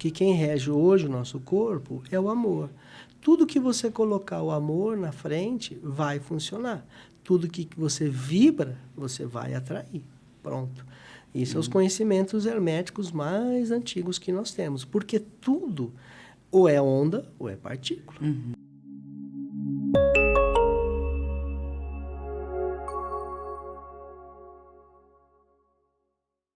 porque quem rege hoje o nosso corpo é o amor. Tudo que você colocar o amor na frente vai funcionar. Tudo que você vibra, você vai atrair. Pronto. Isso são os conhecimentos herméticos mais antigos que nós temos. Porque tudo ou é onda ou é partícula.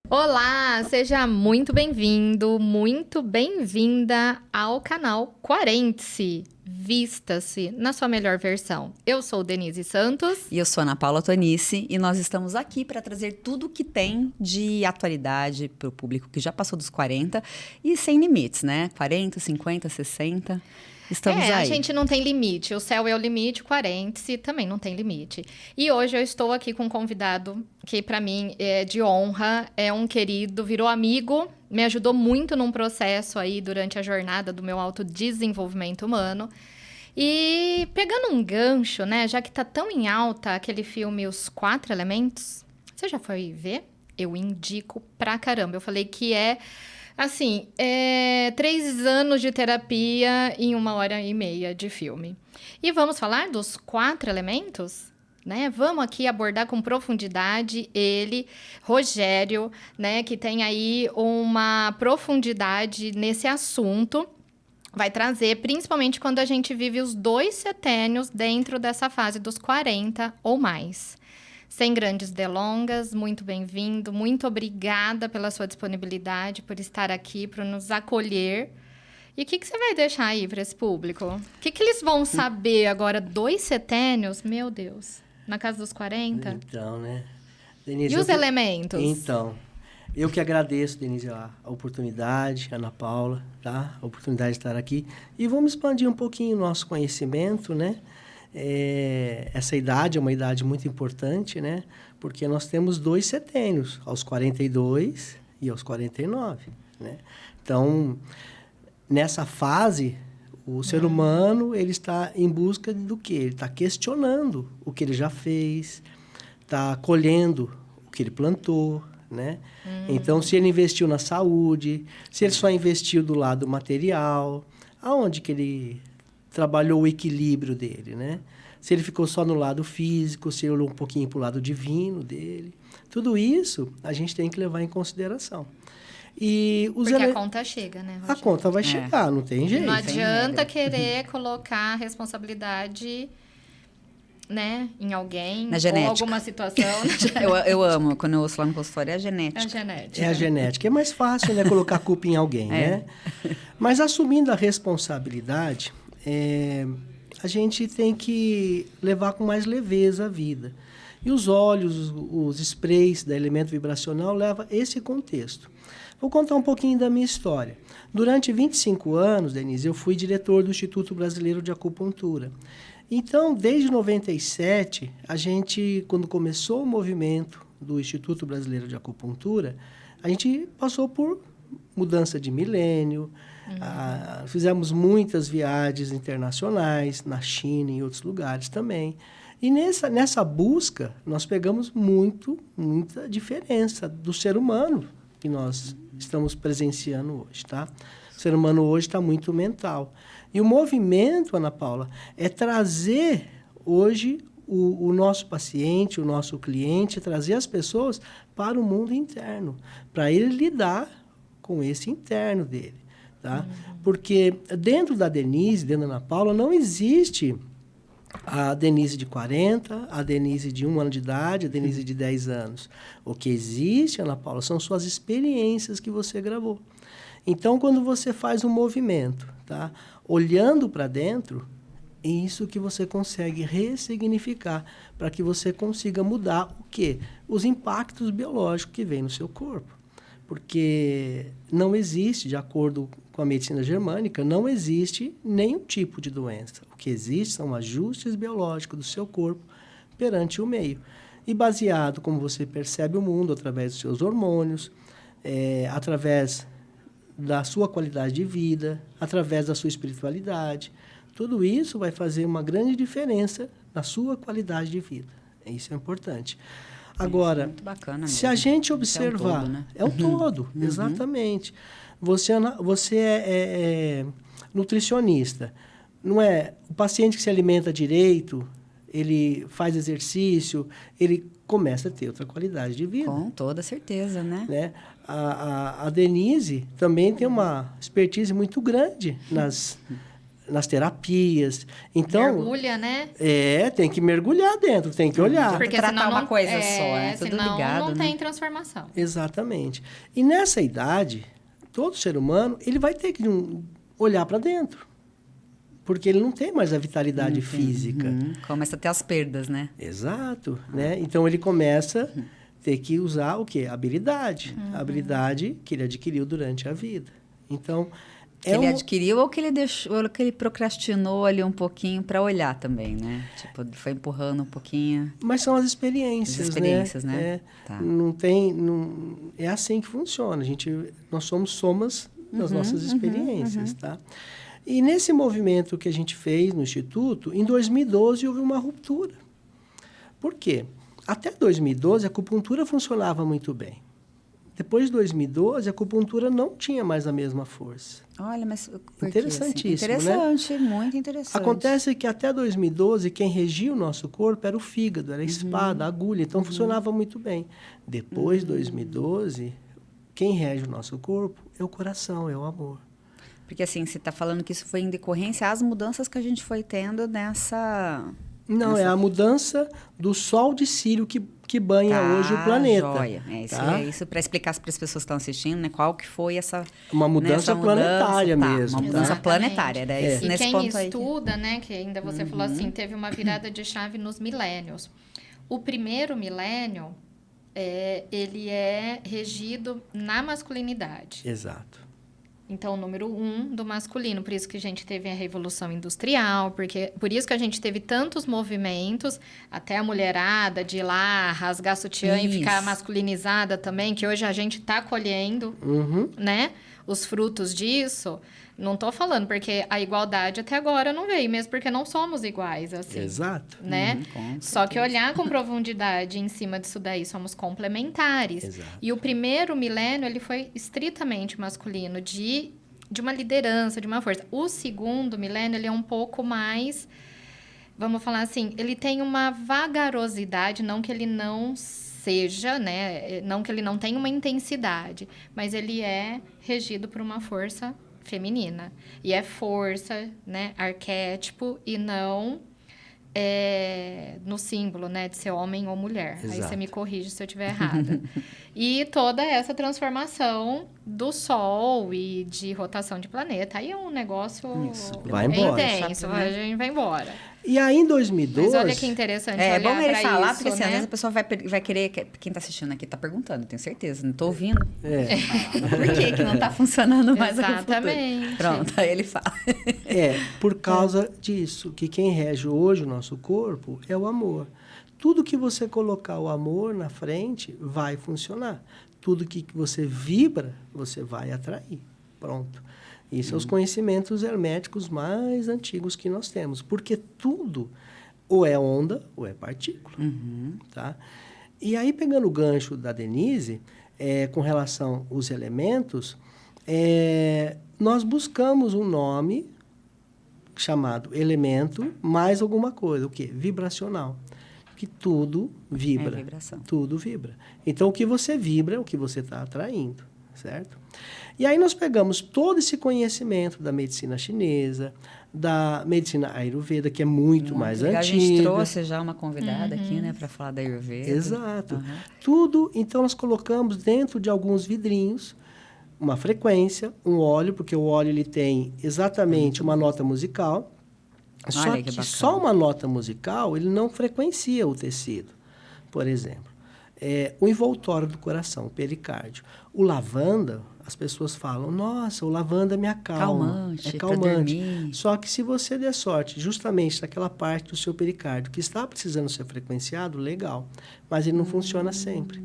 Olá, seja muito bem-vindo, muito bem-vinda ao canal Quarente-se, Vista-se na sua melhor versão. Eu sou Denise Santos. E eu sou Ana Paula Tonice e nós estamos aqui para trazer tudo o que tem de atualidade para o público que já passou dos 40 e sem limites, né? 40, 50, 60... Estamos aí. A gente não tem limite. O céu é o limite, 40 também não tem limite. E hoje eu estou aqui com um convidado que, para mim, é de honra. É um querido, virou amigo, me ajudou muito num processo aí durante a jornada do meu autodesenvolvimento humano. E pegando um gancho, né? Já que tá tão em alta aquele filme Os Quatro Elementos. Você já foi ver? Eu indico pra caramba. Eu falei que assim, 3 anos de terapia em 1h30 de filme. E vamos falar dos 4 elementos? Né? Vamos aqui abordar com profundidade ele, Rogério, né? Que tem aí uma profundidade nesse assunto. Vai trazer, principalmente quando a gente vive os 2 setênios dentro dessa fase dos 40 ou mais. Sem grandes delongas, muito bem-vindo, muito obrigada pela sua disponibilidade, por estar aqui, por nos acolher. E o que você vai deixar aí para esse público? O que eles vão saber agora? 2 setênios? Meu Deus, na casa dos 40? Então, né? Denise, e os elementos? Então, eu que agradeço, Denise, a oportunidade, Ana Paula, tá? A oportunidade de estar aqui. E vamos expandir um pouquinho o nosso conhecimento, né? Essa idade é uma idade muito importante, né? Porque nós temos 2 setênios, aos 42 e aos 49, né? Então, nessa fase, o ser humano, ele está em busca do quê? Ele está questionando o que ele já fez, está colhendo o que ele plantou, né? Então, se ele investiu na saúde, se ele só investiu do lado material, aonde que ele trabalhou o equilíbrio dele, né? Se ele ficou só no lado físico, se ele olhou um pouquinho para o lado divino dele. Tudo isso a gente tem que levar em consideração. Porque a conta chega, né, Rogério? A conta vai chegar, não tem jeito. Não adianta querer colocar a responsabilidade, né, em alguém. Na genética. Ou alguma situação. Eu amo, quando eu ouço lá no consultório, é a genética. É a genética. É a genética. É mais fácil, né, colocar a culpa em alguém, né? Mas assumindo a responsabilidade, a gente tem que levar com mais leveza a vida. E os óleos, os sprays da elemento vibracional levam esse contexto. Vou contar um pouquinho da minha história. Durante 25 anos, Denise, eu fui diretor do Instituto Brasileiro de Acupuntura. Então, desde 97, a gente, quando começou o movimento do Instituto Brasileiro de Acupuntura, a gente passou por mudança de milênio, fizemos muitas viagens internacionais, na China e em outros lugares também. E nessa busca, nós pegamos muita diferença do ser humano que nós estamos presenciando hoje, tá? O ser humano hoje está muito mental. E o movimento, Ana Paula, é trazer hoje o nosso paciente, o nosso cliente, trazer as pessoas para o mundo interno, para ele lidar com esse interno dele, tá? Porque dentro da Denise, dentro da Ana Paula, não existe a Denise de 40, a Denise de 1 ano de idade, a Denise de 10 anos. O que existe, Ana Paula, são suas experiências que você gravou. Então, quando você faz um movimento, tá? Olhando para dentro, é isso que você consegue ressignificar, para que você consiga mudar o quê? Os impactos biológicos que vêm no seu corpo. Porque não existe, de acordo com a medicina germânica, não existe nenhum tipo de doença. O que existe são ajustes biológicos do seu corpo perante o meio. E baseado como você percebe o mundo, através dos seus hormônios, através da sua qualidade de vida, através da sua espiritualidade, tudo isso vai fazer uma grande diferença na sua qualidade de vida. Isso é importante. Agora, muito bacana se a gente Isso observar... é um todo, né? É um todo, exatamente. Você é nutricionista. Não é? O paciente que se alimenta direito, ele faz exercício, ele começa a ter outra qualidade de vida. Com toda certeza, né? A Denise também tem uma expertise muito grande nas terapias. Então, mergulha, né? Tem que mergulhar dentro, tem que olhar. Porque tratar uma coisa só, tudo senão ligado, não né? tem transformação. Exatamente. E nessa idade, todo ser humano, ele vai ter que olhar para dentro. Porque ele não tem mais a vitalidade física. Começa a ter as perdas, né? Exato. Né? Então, ele começa a ter que usar o quê? Habilidade. A habilidade que ele adquiriu durante a vida. Então, que ele adquiriu ou que ele deixou, ou que ele procrastinou ali um pouquinho para olhar também, né? Tipo, foi empurrando um pouquinho. Mas são as experiências, né? Tá. É assim que funciona. Nós somos somas das nossas experiências, tá? E nesse movimento que a gente fez no Instituto, em 2012 houve uma ruptura. Por quê? Até 2012 a acupuntura funcionava muito bem. Depois de 2012, a acupuntura não tinha mais a mesma força. Olha, mas interessantíssimo, interessante, né? Muito interessante. Acontece que até 2012, quem regia o nosso corpo era o fígado, era a espada, a agulha, então funcionava muito bem. Depois de 2012, quem rege o nosso corpo é o coração, é o amor. Porque assim, você está falando que isso foi em decorrência às mudanças que a gente foi tendo nessa... Não, é a mudança do sol de Sírio que banha hoje o planeta. Joia. Isso para explicar para as pessoas que estão assistindo, né? Qual que foi essa... Uma mudança planetária mesmo. Uma mudança planetária. E nesse quem estuda, né? Que ainda você falou assim, teve uma virada de chave nos milênios. O primeiro milênio, ele é regido na masculinidade. Exato. Então, o número 1 do masculino. Por isso que a gente teve a Revolução Industrial, por isso que a gente teve tantos movimentos, até a mulherada de ir lá rasgar sutiã e ficar masculinizada também, que hoje a gente está colhendo, né? Os frutos disso. Não estou falando porque a igualdade até agora não veio, mesmo porque não somos iguais, assim. Exato. Né? Só que olhar com profundidade em cima disso daí, somos complementares. Exato. E o primeiro milênio, ele foi estritamente masculino, de uma liderança, de uma força. O segundo milênio, ele é um pouco mais, vamos falar assim, ele tem uma vagarosidade, não que ele não seja, né? Não que ele não tenha uma intensidade, mas ele é regido por uma força feminina. E é força, né? Arquétipo e não no símbolo, né? De ser homem ou mulher. Exato. Aí você me corrige se eu estiver errada. E toda essa transformação do Sol e de rotação de planeta. Aí é um negócio vai embora. intenso. A gente vai embora. E aí, em 2012... Mas olha que interessante olhar bom ele falar, isso, porque assim, né? às vezes a pessoa vai querer... Quem está assistindo aqui está perguntando, tenho certeza. Não estou ouvindo. Por que não está funcionando mais a acupuntura? Exatamente. Pronto, aí ele fala. Por causa disso, que quem rege hoje o nosso corpo é o amor. Tudo que você colocar o amor na frente vai funcionar. Tudo que você vibra, você vai atrair. Pronto. Isso são os conhecimentos herméticos mais antigos que nós temos. Porque tudo ou é onda ou é partícula. Tá? E aí, pegando o gancho da Denise, com relação aos elementos, nós buscamos um nome chamado elemento mais alguma coisa. O quê? Vibracional. Que tudo vibra. Vibração. Tudo vibra. Então, o que você vibra é o que você está atraindo, certo? E aí nós pegamos todo esse conhecimento da medicina chinesa, da medicina Ayurveda, que é muito mais antiga. A gente trouxe já uma convidada aqui, né, para falar da Ayurveda. Exato. Tudo, então, nós colocamos dentro de alguns vidrinhos uma frequência, um óleo, porque o óleo ele tem exatamente uma nota musical. Só que só uma nota musical, ele não frequencia o tecido. Por exemplo, o envoltório do coração, o pericárdio. O lavanda, as pessoas falam, nossa, o lavanda me acalma. Calmante, é calmante. dormir. Só que se você der sorte, justamente naquela parte do seu pericárdio que está precisando ser frequenciado, legal. Mas ele não funciona sempre.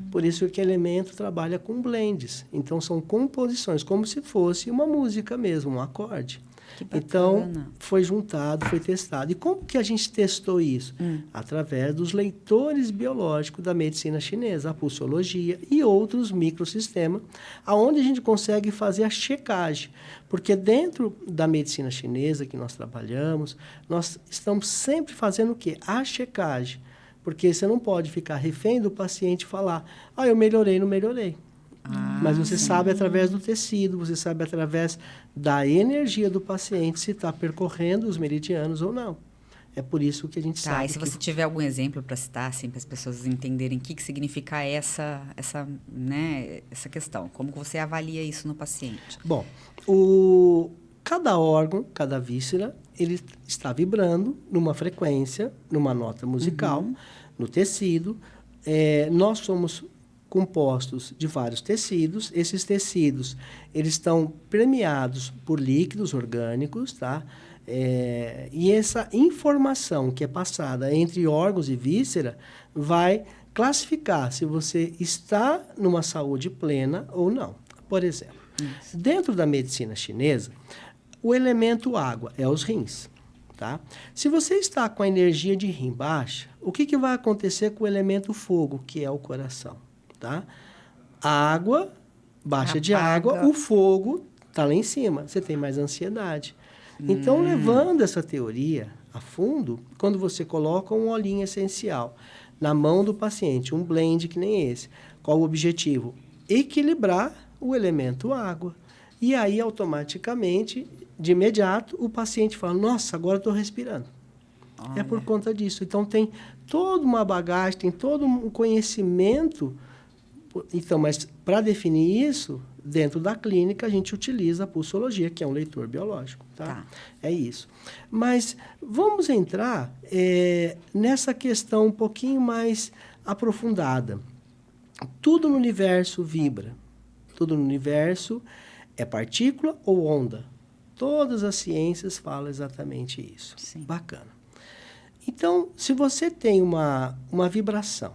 Por isso que o elemento trabalha com blends. Então, são composições, como se fosse uma música mesmo, um acorde. Que bacana. Então, foi juntado, foi testado. E como que a gente testou isso? Através dos leitores biológicos da medicina chinesa, a pulsologia e outros microsistemas, aonde a gente consegue fazer a checagem. Porque dentro da medicina chinesa que nós trabalhamos, nós estamos sempre fazendo o quê? A checagem. Porque você não pode ficar refém do paciente e falar, eu melhorei, não melhorei. Mas você sabe através do tecido, você sabe através da energia do paciente se está percorrendo os meridianos ou não. É por isso que a gente sabe. E se você tiver algum exemplo para citar, assim, para as pessoas entenderem o que significa essa questão, como você avalia isso no paciente? Bom, cada órgão, cada víscera, ele está vibrando numa frequência, numa nota musical, no tecido. Nós somos compostos de vários tecidos. Esses tecidos, eles estão permeados por líquidos orgânicos, tá? E essa informação que é passada entre órgãos e víscera vai classificar se você está numa saúde plena ou não. Por exemplo, dentro da medicina chinesa, o elemento água é os rins. Tá? Se você está com a energia de rim baixa, o que vai acontecer com o elemento fogo, que é o coração? Tá? A água, baixa de água, o fogo está lá em cima. Você tem mais ansiedade. Então, levando essa teoria a fundo, quando você coloca um olhinho essencial na mão do paciente, um blend que nem esse, qual o objetivo? Equilibrar o elemento água. E aí, automaticamente, de imediato, o paciente fala, nossa, agora estou respirando. Olha. É por conta disso. Então, tem toda uma bagagem, tem todo um conhecimento. Então, mas para definir isso, dentro da clínica, a gente utiliza a pulsologia, que é um leitor biológico. Tá? É isso. Mas vamos entrar nessa questão um pouquinho mais aprofundada. Tudo no universo vibra. Tudo no universo é partícula ou onda. Todas as ciências falam exatamente isso. Sim. Bacana. Então, se você tem uma vibração,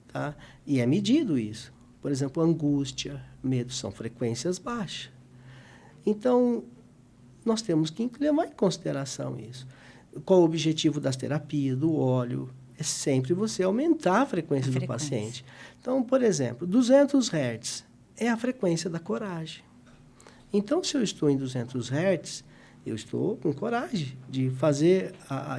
tá? E é medido isso. Por exemplo, angústia, medo são frequências baixas. Então, nós temos que levar em consideração isso. Qual o objetivo das terapias, do óleo? É sempre você aumentar a frequência do paciente. Então, por exemplo, 200 Hz é a frequência da coragem. Então, se eu estou em 200 Hz, eu estou com coragem de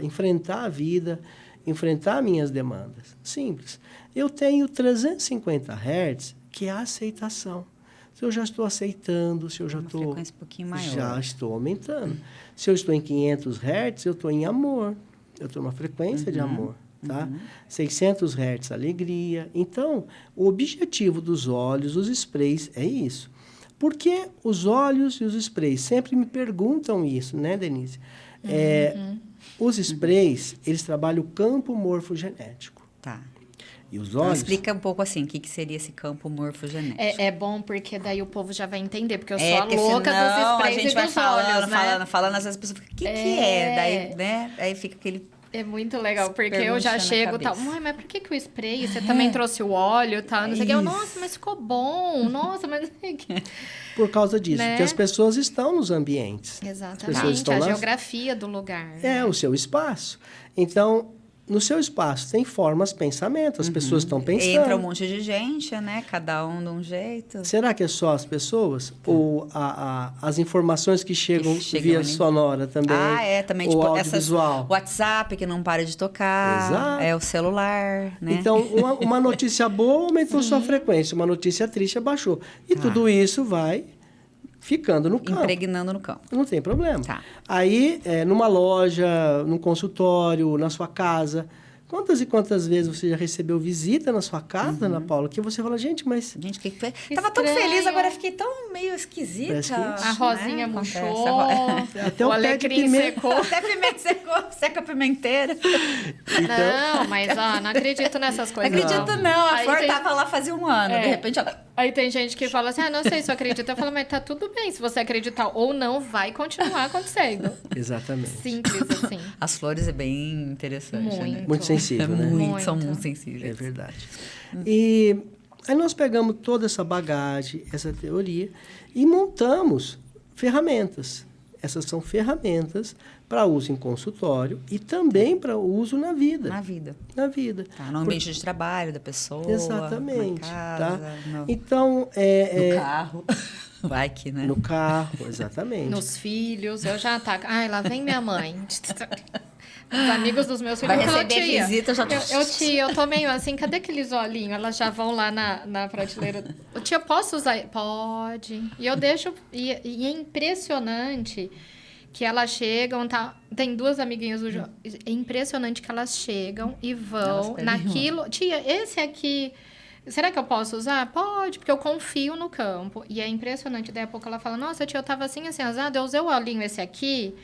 enfrentar a vida, enfrentar minhas demandas. Simples. Eu tenho 350 Hz, que é a aceitação. Se eu já estou aceitando, se eu já estou... Uma frequência um pouquinho maior. Já estou aumentando. Se eu estou em 500 Hz, eu estou em amor. Eu estou numa frequência de amor. Tá? 600 Hz, alegria. Então, o objetivo dos óleos, dos sprays, é isso. Por que os óleos e os sprays? Sempre me perguntam isso, né, Denise? Os sprays, eles trabalham o campo morfogenético. Tá. E os Então, óleos... explica um pouco assim, o que seria esse campo morfogenético. É bom, porque daí o povo já vai entender, porque eu sou a porque louca senão dos sprays a gente e vai dos óleos, né? falando, às vezes as pessoas ficam, o que é? Daí, né? Aí fica aquele... É muito legal, porque eu já chego e tal, mãe, mas por que o spray? Você também trouxe o óleo e tal, não sei o que. Eu, nossa, mas ficou bom, nossa, mas... Por causa disso, né? porque as pessoas estão nos ambientes. Exatamente, a geografia do lugar. É, o seu espaço. Então, no seu espaço tem formas, pensamentos, as pessoas estão pensando. Entra um monte de gente, né? Cada um de um jeito. Será que é só as pessoas? Ou as informações que chegam via ali sonora também? Também. Ou Tipo, audiovisual? WhatsApp que não para de tocar. Exato. É o celular, né? Então, uma notícia boa aumentou sua frequência, uma notícia triste abaixou. E tudo isso vai ficando no campo. Impregnando no campo. Não tem problema. Tá. Aí, numa loja, num consultório, na sua casa, quantas e quantas vezes você já recebeu visita na sua casa, Ana Paula, que você fala, gente, mas... Gente, o que foi? Tava tão feliz, agora fiquei tão meio esquisita. A rosinha murchou, até o alecrim secou. Até pimenta secou, seca a pimenteira. Não, mas não acredito nessas coisas. Acredito não, a Flor tava lá fazia um ano, de repente ela... Aí tem gente que fala assim, não sei se eu acredito. Eu falo, mas tá tudo bem, se você acreditar ou não, vai continuar acontecendo. Exatamente. Simples assim. As flores é bem interessante, né? Muito sensível, né? São muito sensíveis. É verdade. E aí nós pegamos toda essa bagagem, essa teoria, e montamos ferramentas. essas são ferramentas para uso em consultório e também para uso na vida. Na vida. Na vida. Tá, no ambiente de trabalho da pessoa. Exatamente. Na casa, Tá? no Então, no carro. Vai que, né? no carro, exatamente. Nos filhos, eu já ataco. Ai, lá vem minha mãe. Os amigos dos meus filhos. Vai falam, receber tia, visita, já... eu tô meio assim, cadê aqueles olhinhos? Elas já vão lá na prateleira. Tia, posso usar? Pode. E eu deixo... E é impressionante que elas chegam, tá? Tem duas amiguinhas do João. É impressionante que elas chegam e vão naquilo... Tia, esse aqui... Será que eu posso usar? Pode, porque eu confio no campo. E é impressionante. Daí a pouco ela fala, nossa, tia, eu tava assim, azada, eu usei o olhinho esse aqui...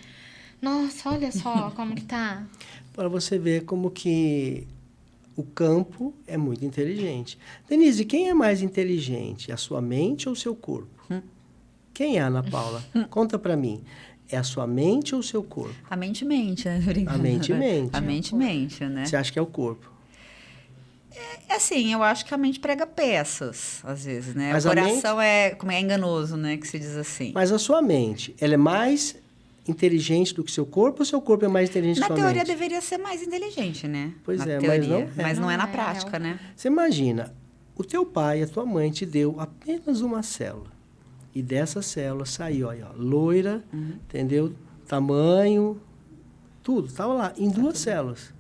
Nossa, olha só como que tá. Para você ver como que o campo é muito inteligente. Denise, quem é mais inteligente? A sua mente ou o seu corpo? Quem é, Ana Paula? Conta para mim. É a sua mente ou o seu corpo? A mente mente, né? A mente mente. A mente mente, né? Você acha que é o corpo? É assim, eu acho que a mente prega peças, às vezes, né? Mas o a coração como é enganoso, né? Que se diz assim. Mas a sua mente, ela é mais inteligente do que seu corpo ou seu corpo é mais inteligente que Na sua teoria mente? deveria ser mais inteligente, né? Pois na é, teoria, mas não é. Mas não é Não na é, prática, né? Você imagina, o teu pai, a tua mãe te deu apenas uma célula. E dessa célula saiu, ó, loira, entendeu? Tamanho, tudo. Estava lá, em duas células.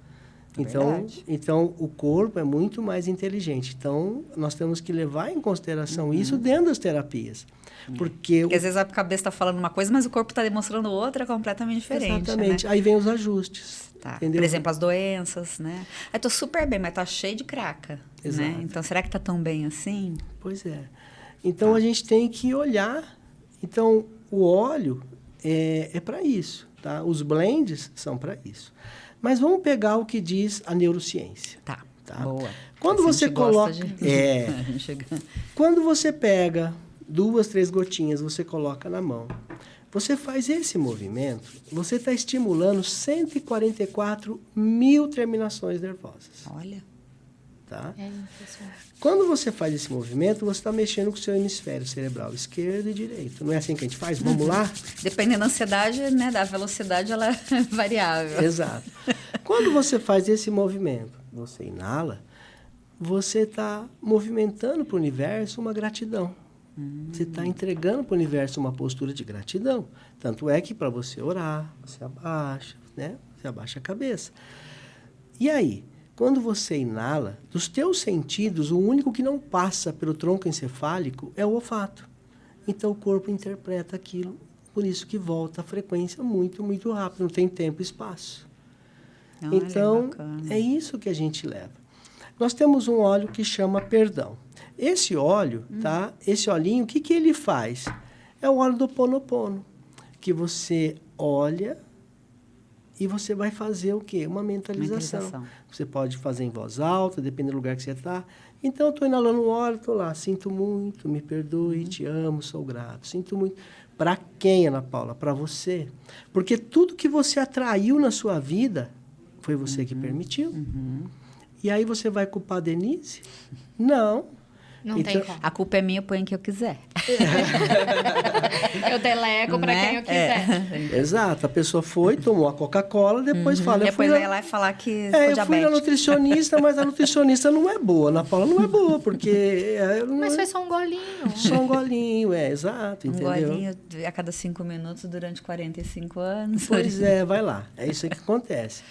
Então, o corpo é muito mais inteligente. Então, nós temos que levar em consideração isso dentro das terapias. Porque às vezes a cabeça está falando uma coisa, mas o corpo está demonstrando outra completamente diferente. Exatamente. Né? Aí vem os ajustes. Tá. Entendeu? Por exemplo, as doenças, né? Eu tô super bem, mas tá cheio de craca. Exato. Né? Então, será que tá tão bem assim? Pois é. Então, a gente tem que olhar. Então, o óleo é para isso. Tá? Os blends são para isso. Mas vamos pegar o que diz a neurociência. Tá. Boa. Quando Assim, você coloca... Quando você pega 2, 3 gotinhas, você coloca na mão. Você faz esse movimento, você está estimulando 144 mil terminações nervosas. Olha. Tá? É impressionante. Quando você faz esse movimento, você está mexendo com o seu hemisfério cerebral esquerdo e direito. Não é assim que a gente faz? Vamos lá? Dependendo da ansiedade, né, da velocidade, ela é variável. Exato. Quando você faz esse movimento, você inala, você está movimentando para o universo uma gratidão. Você está entregando para o universo uma postura de gratidão. Tanto é que para você orar, você abaixa, né? Você abaixa a cabeça. E aí, quando você inala, dos teus sentidos, o único que não passa pelo tronco encefálico é o olfato. Então, o corpo interpreta aquilo, por isso que volta a frequência muito, muito rápido, não tem tempo e espaço. Olha, Então, bacana. é isso que a gente leva. Nós temos um óleo que chama perdão. Esse óleo, tá? Esse olhinho, o que que ele faz? É o óleo do Ho'oponopono, que você olha e você vai fazer o quê? Uma mentalização. Você pode fazer em voz alta, dependendo do lugar que você está. Então, eu estou inalando um óleo, estou lá, sinto muito, me perdoe, te amo, sou grato. Sinto muito. Para quem, Ana Paula? Para você. Porque tudo que você atraiu na sua vida foi você que permitiu. E aí você vai culpar a Denise? Não. Não tem como. A culpa é minha, eu ponho quem eu quiser. Eu delego para quem eu quiser. Exato. A pessoa foi, tomou a Coca-Cola, depois fala... Depois vai lá e falar que ficou eu fui diabética. na nutricionista, mas a nutricionista não é boa. Ana Paula não é boa, porque... Mas foi só um golinho. Só um golinho, exato, entendeu? Golinho a cada 5 minutos durante 45 anos. Pois é, vai lá. É isso que acontece.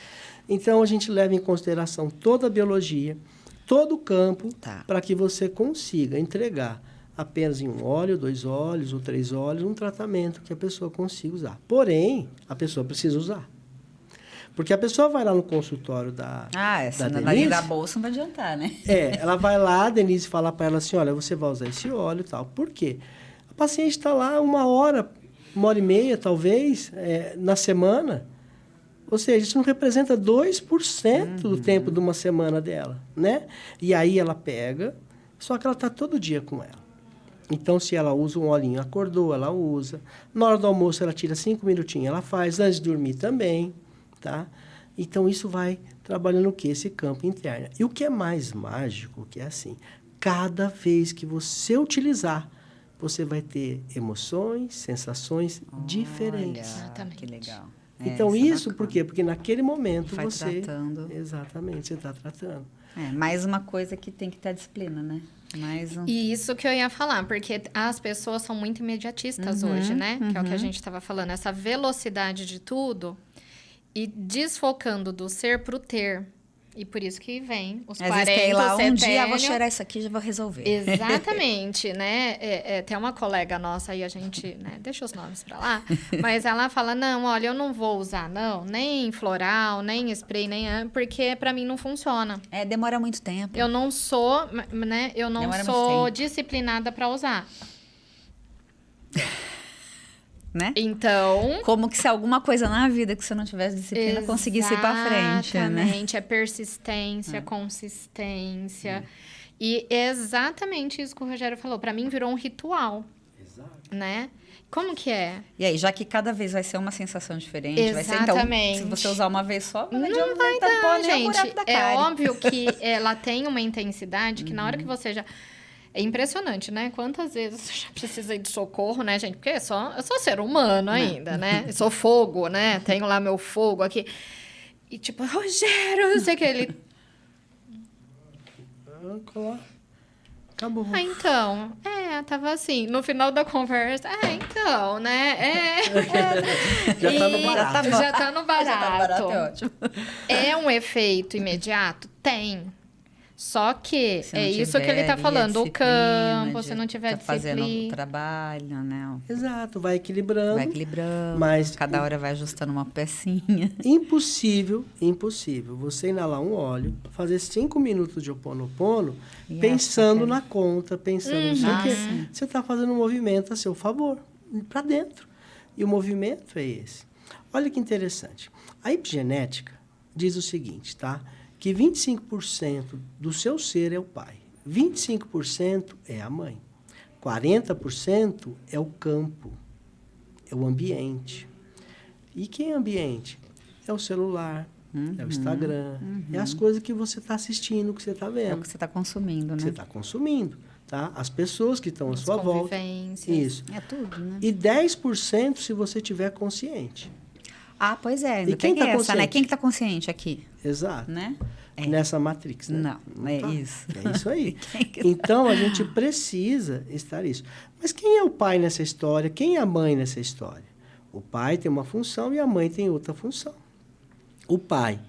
Então, a gente leva em consideração toda a biologia, todo o campo, para que você consiga entregar apenas em 1 óleo, 2 óleos ou 3 óleos, um tratamento que a pessoa consiga usar. Porém, a pessoa precisa usar. Porque a pessoa vai lá no consultório da essa da na Denise, da bolsa não vai adiantar, né? ela vai lá, a Denise fala para ela assim, olha, você vai usar esse óleo e tal. Por quê? A paciente está lá 1 hora, 1h30, talvez, na semana. Ou seja, isso não representa 2% do tempo de uma semana dela, né? E aí ela pega, só que ela está todo dia com ela. Então, se ela usa um olhinho, acordou, ela usa. Na hora do almoço, ela tira 5 minutinhos, ela faz. Antes de dormir também, tá? Então, isso vai trabalhando o quê? Esse campo interno. E o que é mais mágico, que é assim, cada vez que você utilizar você vai ter emoções, sensações diferentes. Exatamente. Que legal. Então, isso bacana. por quê? Porque naquele momento Vai você... tratando. Exatamente, você está tratando. Mais uma coisa que tem que ter disciplina, né? Mais um... E isso que eu ia falar, porque as pessoas são muito imediatistas hoje, né? Que é o que a gente estava falando, essa velocidade de tudo e desfocando do ser pro ter. E por isso que vem os Às 40, vezes quer ir lá o um dia, setênio. vou cheirar isso aqui e já vou resolver. Exatamente, né? Tem uma colega nossa aí, a gente, né, deixa os nomes pra lá, mas ela fala, não, olha, eu não vou usar, não, nem floral, nem spray, porque pra mim não funciona. Demora muito tempo. Eu não sou, né, Demora muito sou tempo. disciplinada pra usar. Né? Então... Como que se alguma coisa na vida que você não tivesse disciplina conseguisse ir pra frente, né? Exatamente, é persistência, consistência. E é exatamente isso que o Rogério falou. Pra mim virou um ritual, Exato. né? Como que é? E aí, já que cada vez vai ser uma sensação diferente, Exatamente. vai ser, então, se você usar uma vez só, Não vai tampar dar, nem o buraco gente. da É cárie. óbvio que ela tem uma intensidade que na hora que você já... É impressionante, né? Quantas vezes você já precisa ir de socorro, né, gente? Porque eu sou ser humano ainda, né? Eu sou fogo, né? Tenho lá meu fogo aqui. E tipo, Rogério, não sei o que ele... Acabou. Então, tava assim, no final da conversa, então, né? Já tá no barato. Já tá no barato. É ótimo. É um efeito imediato? Tem. Só que Se não é isso que ele tá tiver falando, ali a o campo, disciplina se de não tiver tá fazendo o disciplina. trabalho, né? Exato, vai equilibrando. Vai equilibrando, Mas cada hora vai ajustando uma pecinha. impossível você inalar um óleo, fazer 5 minutos de Ho'oponopono, E pensando essa, na conta, pensando não sei o quê. Você está fazendo um movimento a seu favor, para dentro. E o movimento é esse. Olha que interessante. A epigenética diz o seguinte, tá? Que 25% do seu ser é o pai, 25% é a mãe, 40% é o campo, é o ambiente. E quem é ambiente? É o celular, é o Instagram, é as coisas que você está assistindo, que você está É o vendo, que você está consumindo, que você né? está consumindo. Tá? As pessoas que estão à sua volta. Convivências. Isso. É tudo, né? E 10% se você tiver consciente. Pois é, ainda E quem tem tá essa, consciente? né? Quem que tá consciente aqui, Exato. né? Nessa Matrix, né? Não, é tá. isso. É isso aí. Quem que Então, a gente precisa estar isso. Mas quem é o pai nessa história? Quem é a mãe nessa história? O pai tem uma função e a mãe tem outra função. O pai,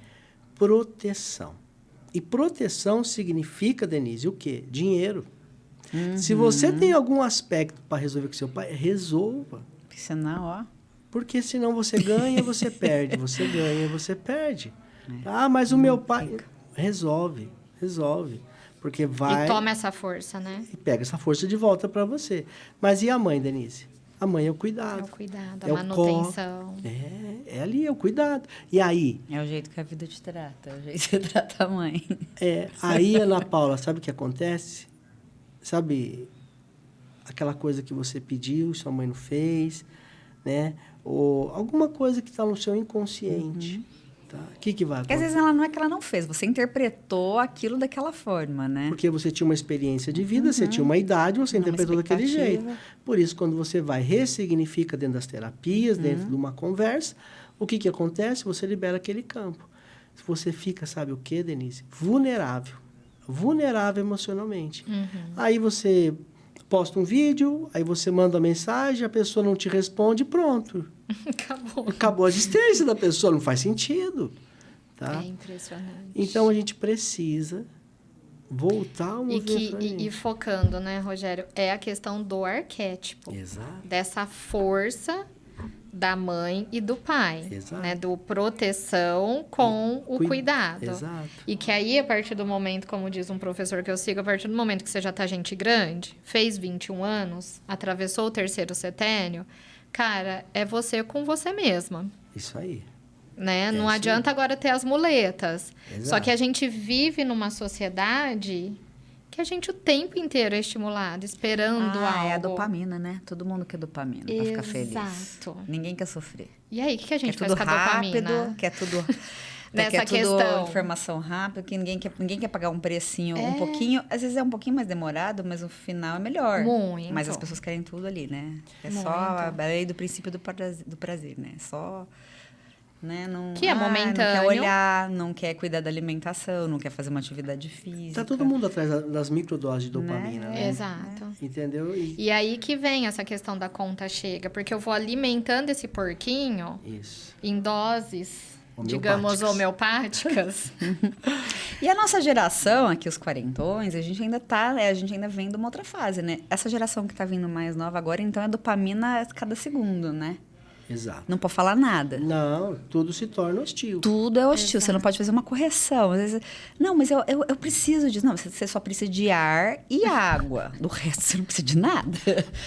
proteção. E proteção significa, Denise, o quê? Dinheiro. Se você tem algum aspecto para resolver com seu pai, resolva. Porque senão, ó... Porque senão você ganha, você perde. Você ganha, você perde. Mas o meu pai... Resolve. Porque vai... E toma essa força, né? E pega essa força de volta para você. Mas e a mãe, Denise? A mãe é o cuidado. É o cuidado, a É o manutenção. É ali, é o cuidado. E aí? É o jeito que a vida te trata, é o jeito que você trata a mãe. Aí, Ana Paula, sabe o que acontece? Sabe aquela coisa que você pediu, sua mãe não fez, né? Ou alguma coisa que está no seu inconsciente. Tá? O que vai Porque às acontecer? vezes ela não é que ela não fez, você interpretou aquilo daquela forma, né? Porque você tinha uma experiência de vida, você tinha uma idade, você Uma interpretou daquele expectativa. jeito. Por isso, quando você vai, ressignifica dentro das terapias, dentro de uma conversa, o que acontece? Você libera aquele campo. Você fica, sabe o quê, Denise? Vulnerável emocionalmente. Aí você posta um vídeo, aí você manda uma mensagem, a pessoa não te responde, pronto. Acabou a existência da pessoa, não faz sentido. Tá? É impressionante. Então, a gente precisa voltar ao movimento. E focando, né, Rogério? É a questão do arquétipo. Exato. Dessa força da mãe e do pai. Exato. Né? Do proteção com o cuidado. Exato. E que aí, a partir do momento, como diz um professor que eu sigo, a partir do momento que você já tá gente grande, fez 21 anos, atravessou o 3º setênio, cara, é você com você mesma. Isso aí. Né? Não isso adianta agora ter as muletas. Exato. Só que a gente vive numa sociedade que a gente o tempo inteiro é estimulado, esperando algo. É a dopamina, né? Todo mundo quer dopamina pra ficar feliz. Exato. Ninguém quer sofrer. E aí, o que a gente Quer faz tudo com a rápido, dopamina? quer tudo... nessa é tudo questão. informação rápida, que ninguém quer pagar um precinho um pouquinho. Às vezes é um pouquinho mais demorado, mas o final é melhor. Muito. Mas as pessoas querem tudo ali, né? É Muito. só a lei do princípio do prazer, né? Só... Né? Não, Que é momentâneo. Não quer olhar, não quer cuidar da alimentação, não quer fazer uma atividade física. Tá todo mundo atrás das microdoses de dopamina, né? Exato. Entendeu? E aí que vem essa questão da conta chega, porque eu vou alimentando esse porquinho Isso. em doses, digamos, homeopáticas. E a nossa geração, aqui os quarentões, a gente ainda vem de uma outra fase, né? Essa geração que tá vindo mais nova agora, então é dopamina a cada segundo, né? Exato. Não pode falar nada. Não, tudo se torna hostil. Tudo é hostil, Exato. você não pode fazer uma correção. Às vezes, não, mas eu preciso disso. Não, você só precisa de ar e água. Do resto, você não precisa de nada.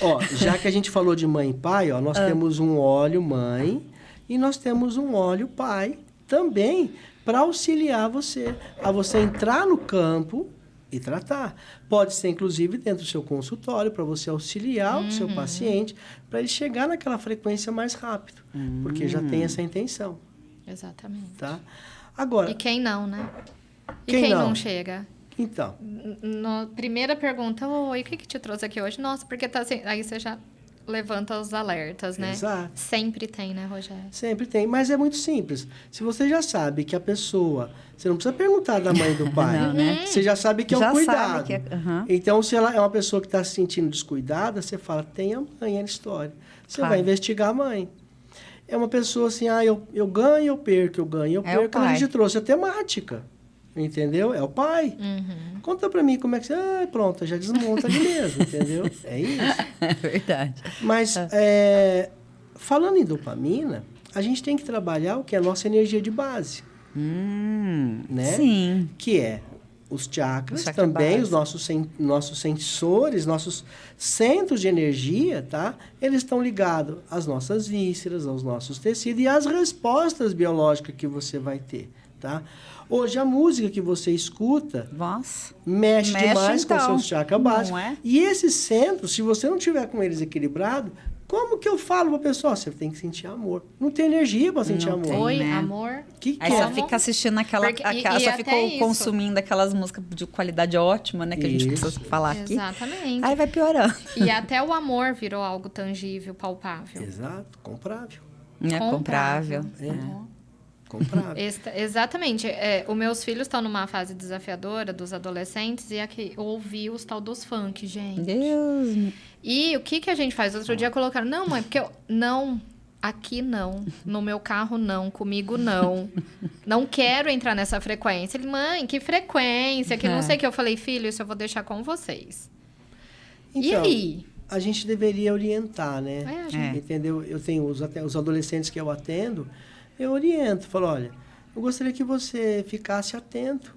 Ó, já que a gente falou de mãe e pai, ó, nós temos um óleo mãe e nós temos um óleo pai também para auxiliar você a você entrar no campo e tratar. Pode ser, inclusive, dentro do seu consultório, para você auxiliar o seu paciente, para ele chegar naquela frequência mais rápido, porque já tem essa intenção, Exatamente. tá? Agora, E quem não, né? E Quem quem não? não chega? então, Primeira pergunta, oi, o que te trouxe aqui hoje? Nossa, porque tá assim... Aí você já levanta os alertas, né? Exato. Sempre tem, né, Rogério? sempre tem, mas é muito simples. Se você já sabe que a pessoa... Você não precisa perguntar da mãe e do pai. Não, né? Você já sabe que é Já um sabe cuidado. que é- aham. Então, se ela é uma pessoa que está se sentindo descuidada, você fala, tem a mãe na história. Você Claro. vai investigar a mãe. É uma pessoa assim, eu ganho, eu perco, eu ganho, eu É o perco. Ela pai. já trouxe a temática. Entendeu? É o pai. Conta pra mim como é que você... pronto, já desmonta ali mesmo, entendeu? É isso. É verdade. Mas, falando em dopamina, a gente tem que trabalhar o que é a nossa energia de base, né? Sim. Que é os chakras, O chakra também base. os nossos sensores, nossos centros de energia, tá? Eles estão ligados às nossas vísceras, aos nossos tecidos e às respostas biológicas que você vai ter, tá? Hoje, a música que você escuta Nossa. mexe demais com então. os seus chakras básicos. Não é? E esses centros, se você não tiver com eles equilibrados, como que eu falo para a pessoa? Você tem que sentir amor. Não tem energia para sentir Não amor. tem. Oi, né? amor. Que Aí é? só fica assistindo Porque- e só até ficou isso. consumindo aquelas músicas de qualidade ótima, né? Que a gente Isso. precisa falar aqui. Exatamente. Aí vai piorando. E até o amor virou algo tangível, palpável. Exato, comprável. É comprável. Comprável. Exatamente. Os meus filhos estão numa fase desafiadora dos adolescentes e aqui eu ouvi os tal dos funk, gente. Deus. E o que a gente faz? Outro dia colocaram, não, mãe, porque eu... Não, aqui não. No meu carro não, comigo não. Não quero entrar nessa frequência. Ele, mãe, que frequência? Que não sei o que. Eu falei, filho, isso eu vou deixar com vocês. E Então, aí? a gente deveria orientar, né? A gente... Entendeu? Eu tenho os adolescentes que eu atendo, eu oriento, falo, olha, eu gostaria que você ficasse atento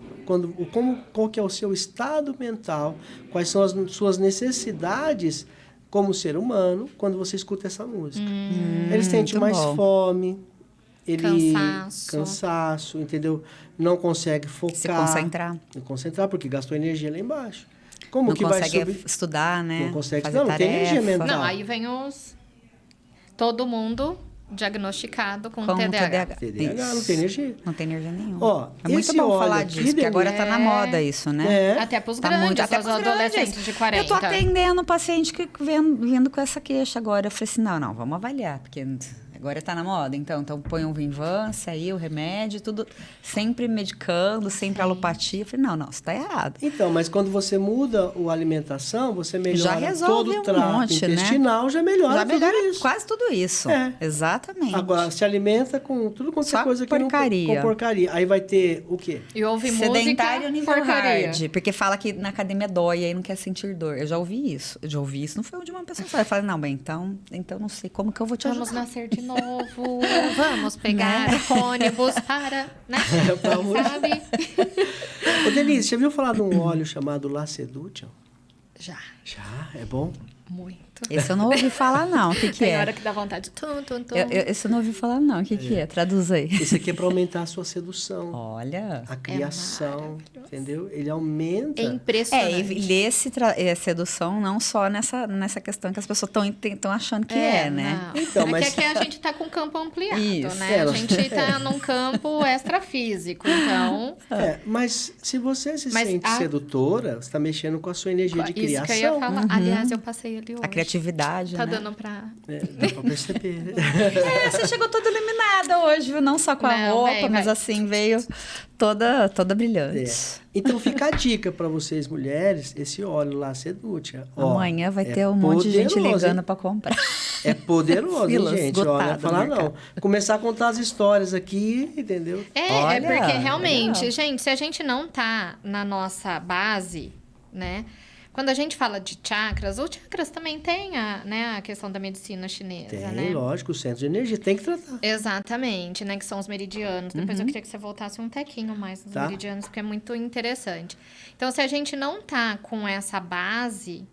qual que é o seu estado mental, quais são as suas necessidades como ser humano quando você escuta essa música. Ele sente muito mais bom. fome, Cansaço, entendeu? Não consegue focar. Se concentrar. Não concentrar, porque gastou energia lá embaixo. Como Não que vai consegue estudar, né? Não consegue Fazer estudar, não tem energia tarefa. mental. Não, aí vem os... Todo mundo diagnosticado com Com TDAH. TDAH, não Isso. tem energia. Não tem energia nenhuma. Ó, é muito esse bom óleo falar aqui disso, porque agora tá na moda isso, né? É. Até pros Tá grandes, muito, até aos pros adolescentes grandes. de 40. Eu tô atendendo paciente que vindo com essa queixa agora. Eu falei assim, não, vamos avaliar, porque agora tá na moda. Então põe um Vinvance aí, o remédio, tudo sempre medicando, sempre alopatia. Eu falei, não, isso tá errado. Então, mas quando você muda a alimentação, você melhora Já resolve todo o um trato monte, né? intestinal, já melhora Já tudo melhora isso. quase tudo isso. É. Exatamente. Agora, se alimenta com tudo quanto é Só coisa que porcaria. com porcaria. Aí vai ter o quê? E ouve Sedentário música, nível porcaria. hard. Porque fala que na academia dói e aí não quer sentir dor. Eu já ouvi isso. Não foi de uma pessoa só. Eu falei, não, bem, então não sei como que eu vou te Vamos ajudar. nascer de novo. Vamos pegar Né? ônibus para... Né? Pra onde? Sabe? Ô, Denise, já viu falar de um óleo chamado Lacedution? Já. Já? É bom? Muito. Esse eu não ouvi falar, não. O que Tem é? hora que dá vontade de tum, tum, tum. Esse eu não ouvi falar, não. O que é? Traduz aí. Isso aqui é para aumentar a sua sedução. Olha. A criação, maravilhoso. entendeu? Ele aumenta. É impressionante. E lê-se sedução não só nessa questão que as pessoas estão achando que né? Não. Então, mas- É que a gente tá com o campo ampliado, Isso. né? É, A gente tá num campo extrafísico, então... Mas se você se Mas sente a- sedutora, você está mexendo com a sua energia de Isso criação. que eu ia falar. Aliás, eu passei ali hoje. A criatividade, Tá né? dando pra... Dá para perceber. Né? Você chegou toda iluminada hoje, viu? Não só com a Não, roupa, véi, mas vai. assim, veio toda brilhante. Então fica a dica para vocês mulheres, esse óleo lá Sedutia. Ó, Amanhã vai é ter um monte de gente poderoso, ligando hein? para comprar. É poderoso, hein, Filas gente? Olha, não esgotado falar no não. mercado. Começar a contar as histórias aqui, entendeu? Olha, É porque realmente, legal. gente, se a gente não tá na nossa base, né? Quando a gente fala de chakras, os chakras também tem a questão da medicina chinesa, Tem, né? lógico, o centro de energia tem que tratar. Exatamente, né? Que são os meridianos. Depois eu queria que você voltasse um tequinho mais nos Tá. meridianos, porque é muito interessante. Então, se a gente não tá com essa base,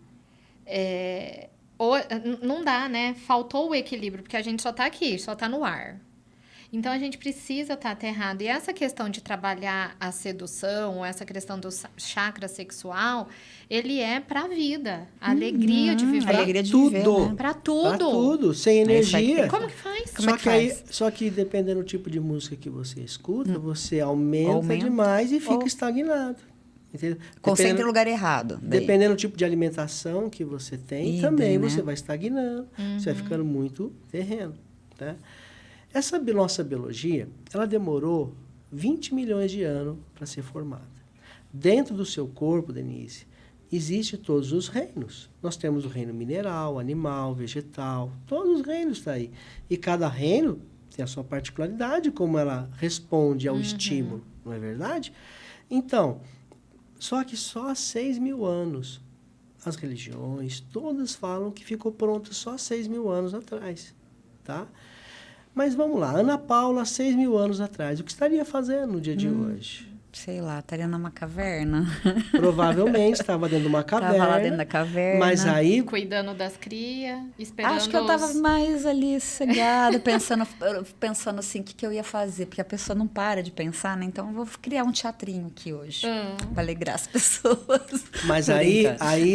não dá, né? Faltou o equilíbrio, porque a gente só tá aqui, só tá no ar. Então, a gente precisa estar aterrado. E essa questão de trabalhar a sedução, essa questão do chakra sexual, ele é pra vida. A alegria de viver. Alegria de Tudo. viver, né? Pra tudo. Pra tudo, sem É isso aí que energia. Como que faz? Como é que Aí, faz? só que dependendo do tipo de música que você escuta, você aumenta, Aumenta. demais e fica Ou- estagnado. Entendeu? Concentra em lugar errado. daí. Dependendo do tipo de alimentação que você tem, Idem, também né? você vai estagnando, você vai ficando muito terreno. Tá? Essa nossa biologia, ela demorou 20 milhões de anos para ser formada. Dentro do seu corpo, Denise, existem todos os reinos. Nós temos o reino mineral, animal, vegetal, todos os reinos estão aí. E cada reino tem a sua particularidade, como ela responde ao estímulo, não é verdade? Então, só que só há 6 mil anos, as religiões, todas falam que ficou pronto só 6 mil anos atrás, tá? Mas vamos lá, Ana Paula, 6 mil anos atrás, o que estaria fazendo no dia de hoje? Sei lá, estaria numa caverna. Provavelmente estava dentro de uma caverna. Tava lá dentro da caverna. Mas aí, Cuidando das crias, esperando Acho que eu tava os- mais ali sossegada, pensando assim, o que eu ia fazer. Porque a pessoa não para de pensar, né? Então eu vou criar um teatrinho aqui hoje. Pra alegrar as pessoas. mas Tô aí, brincando. aí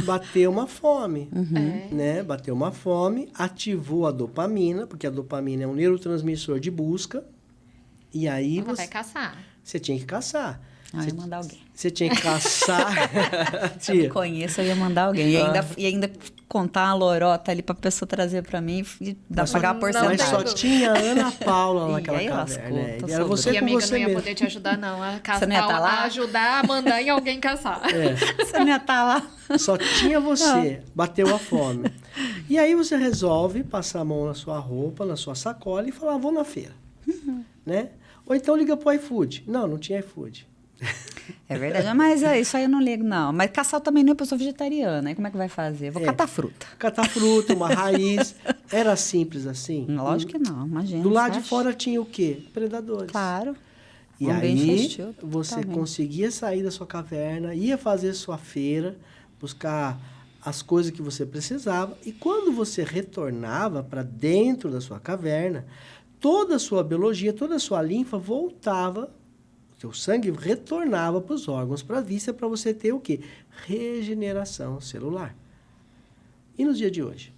bateu uma fome, É. né? Bateu uma fome, ativou a dopamina, porque a dopamina é um neurotransmissor de busca. E aí Ela vai você, caçar. você tinha que caçar. Eu ia mandar alguém. Você tinha que caçar. Se eu me Tia, conheço, eu ia mandar alguém. E ainda contar uma lorota ali pra pessoa trazer pra mim e dar Mas pagar a não porcentagem. mas só dúvida. tinha a Ana Paula Ih, naquela aí caverna. lascou, Né? tô Era você E com amiga você não ia mesmo. poder te ajudar, não. A Você não ia tá lá? a ajudar a mandar em alguém caçar. Você não ia estar lá. Só tinha você, bateu a fome. E aí você resolve passar a mão na sua roupa, na sua sacola e falar, vou na feira. Né? Ou então liga pro iFood. Não tinha iFood. É verdade, mas isso aí eu não ligo, não. Mas caçar eu também não, porque eu sou vegetariana. Aí como é que vai fazer? Eu vou catar fruta. Catar fruta, uma raiz. Era simples assim? Lógico que não, imagina. Do lado você de acha? fora tinha o quê? Predadores. Claro. E Um ambiente aí hostil, você totalmente. conseguia sair da sua caverna, ia fazer sua feira, buscar as coisas que você precisava. E quando você retornava para dentro da sua caverna, toda a sua biologia, toda a sua linfa voltava, o seu sangue retornava para os órgãos, para a vista, para você ter o quê? Regeneração celular. E nos dias de hoje?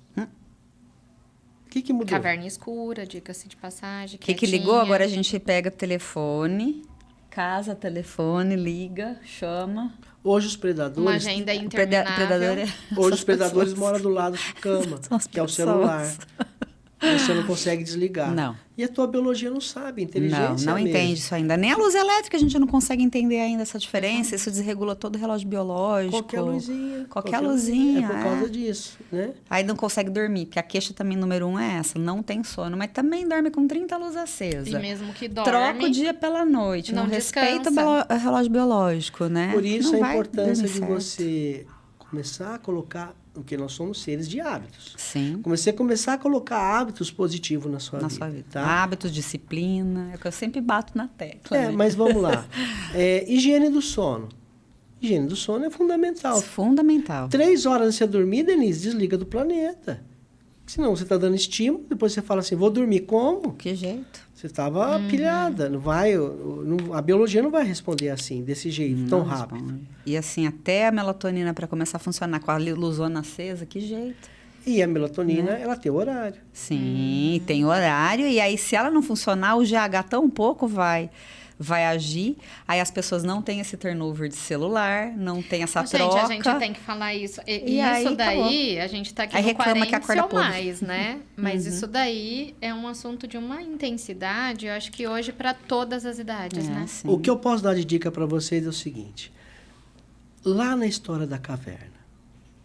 O que mudou? Caverna escura, diga-se de passagem. O que ligou? Agora a gente pega o telefone, casa, telefone, liga, chama. Hoje os predadores... Uma agenda O predador é... Hoje os predadores moram do lado da cama, São as que é o pessoas. celular. Você não consegue desligar. Não. E a tua biologia não sabe, inteligência Não mesmo. entende isso ainda. Nem a luz elétrica a gente não consegue entender ainda essa diferença. Isso desregula todo o relógio biológico. Qualquer luzinha. Qualquer luzinha. É por causa disso, né? Aí não consegue dormir, porque a queixa também número 1 é essa. Não tem sono, mas também dorme com 30 luzes acesas. E mesmo que dorme... Troca o dia pela noite. Não, não respeita descansa. o relógio biológico, né? Por isso Não a vai importância dormir de certo. você começar a colocar... Porque nós somos seres de hábitos. Sim. Comecei a começar a colocar hábitos positivos na sua Na vida. sua vida. Tá? Hábitos, disciplina, é o que eu sempre bato na tecla. né? Mas vamos lá. Higiene do sono. Higiene do sono é fundamental. Fundamental. 3 horas antes de você dormir, Denise, desliga do planeta. Senão você está dando estímulo, depois você fala assim, vou dormir como? Que jeito? Você estava pilhada, não vai, a biologia não vai responder assim, desse jeito, tão rápido. Responde. E assim, até a melatonina para começar a funcionar com a luzona acesa, que jeito? E a melatonina, ela tem horário. Sim, tem horário. E aí, se ela não funcionar, o GH tão pouco vai agir. Aí as pessoas não têm esse turnover de celular, não tem essa troca. Gente, a gente tem que falar isso. E isso aí, daí, a gente tá aqui aí no reclama 40 que acorda ou podre. mais, né? Mas isso daí é um assunto de uma intensidade, eu acho que hoje para todas as idades, né? Sim. O que eu posso dar de dica para vocês é o seguinte. Lá na história da caverna,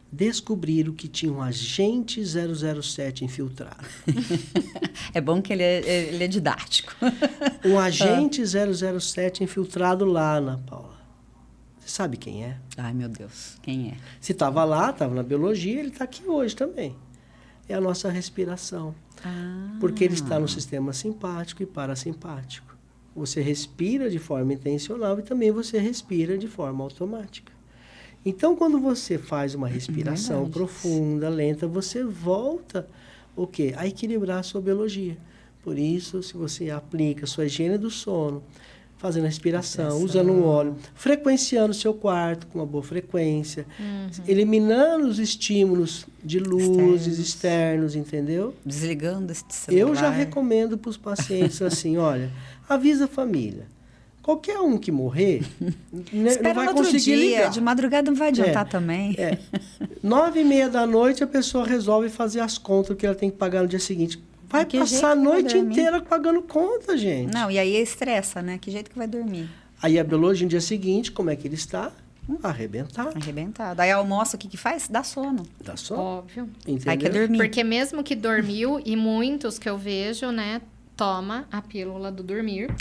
descobriram que tinha um agente 007 infiltrado. É bom que ele é didático. Um agente 007 infiltrado lá, Ana Paula. Você sabe quem é? Ai, meu Deus, quem é? Se estava lá, estava na biologia, ele está aqui hoje também. É a nossa respiração. Porque ele está no sistema simpático e parasimpático. Você respira de forma intencional e também você respira de forma automática. Então, quando você faz uma respiração profunda, lenta, você volta o quê? A equilibrar a sua biologia. Por isso, se você aplica a sua higiene do sono, fazendo a respiração, usando um óleo, frequenciando o seu quarto com uma boa frequência, eliminando os estímulos de luzes externos, entendeu? Desligando esse celular. Eu já recomendo para os pacientes assim, olha, avisa a família. Qualquer um que morrer, não vai conseguir ligar. De madrugada não vai adiantar também. 9h30 da noite, a pessoa resolve fazer as contas que ela tem que pagar no dia seguinte. Vai passar a noite inteira pagando conta, gente. Não, e aí estressa, né? Que jeito que vai dormir? Aí a biologia, no dia seguinte, como é que ele está? Arrebentado. Arrebentado. Aí almoça, o que faz? Dá sono. Dá sono. Óbvio. Entendeu? Aí quer dormir. Porque mesmo que dormiu, e muitos que eu vejo, né, toma a pílula do dormir.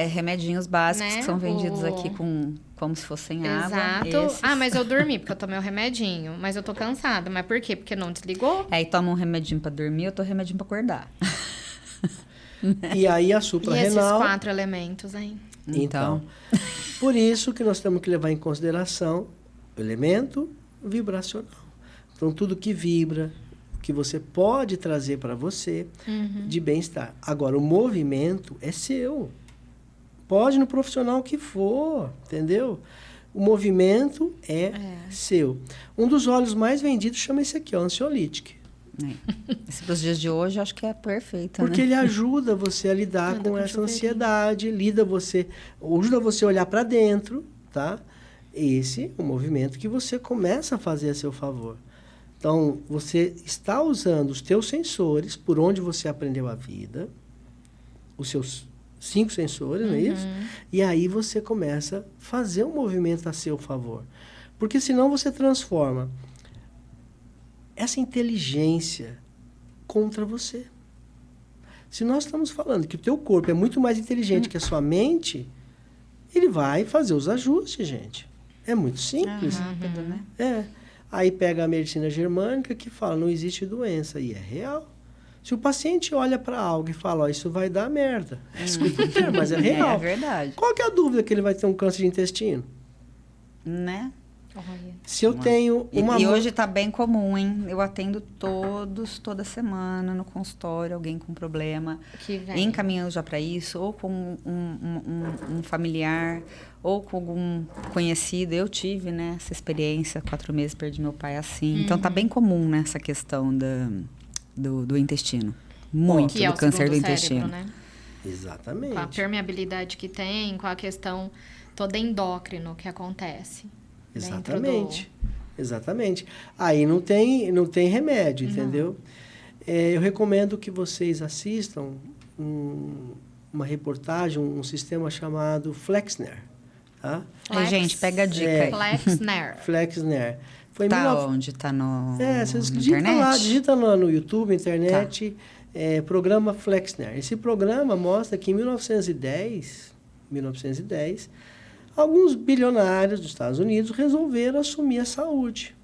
Remedinhos básicos, né? Que são vendidos aqui como se fossem água. Exato. Mas eu dormi, porque eu tomei o remedinho. Mas eu tô cansada. Mas por quê? Porque não desligou? Aí toma um remedinho pra dormir, eu tô remedinho pra acordar. E aí a E suprarrenal... esses 4 elementos, hein? Então, por isso que nós temos que levar em consideração o elemento vibracional. Então, tudo que vibra, que você pode trazer para você de bem-estar. Agora, o movimento é seu. Pode no profissional que for, entendeu? O movimento é seu. Um dos óleos mais vendidos chama esse aqui, ansiolítico. Esse para os dias de hoje, eu acho que é perfeito. Porque ele ajuda você a lidar com essa ansiedade, ajuda você a olhar para dentro, tá? Esse é o movimento que você começa a fazer a seu favor. Então, você está usando os teus sensores, por onde você aprendeu a vida, os seus 5 sensores, não é isso? E aí você começa a fazer um movimento a seu favor. Porque senão você transforma essa inteligência contra você. Se nós estamos falando que o teu corpo é muito mais inteligente que a sua mente, ele vai fazer os ajustes, gente. É muito simples. Rápido, né? Aí pega a medicina germânica que fala, não existe doença. E é real. Se o paciente olha para algo e fala, isso vai dar merda. Desculpa o termo, mas é real. É verdade. Qual que é a dúvida que ele vai ter um câncer de intestino? Né? Olha. Se eu tenho uma... E hoje está bem comum, hein? Eu atendo toda semana no consultório, alguém com problema, Que vem. encaminhando já para isso, ou com um familiar, ou com algum conhecido. Eu tive, né, essa experiência, 4 meses perdi meu pai assim. Então, tá bem comum, né, essa questão do intestino. Muito Que é do o câncer do segundo intestino. cérebro, né? Exatamente. Com a permeabilidade que tem, com a questão toda endócrino que acontece. Exatamente. Exatamente. Aí não tem remédio, entendeu? Eu recomendo que vocês assistam uma reportagem, um sistema chamado Flexner. Tá? Aí, gente, pega a dica aí. Flexner. Flexner. Foi Onde? Tá no vocês na digitam internet? lá, digita no YouTube, internet, programa Flexner. Esse programa mostra que em 1910, alguns bilionários dos Estados Unidos resolveram assumir a saúde.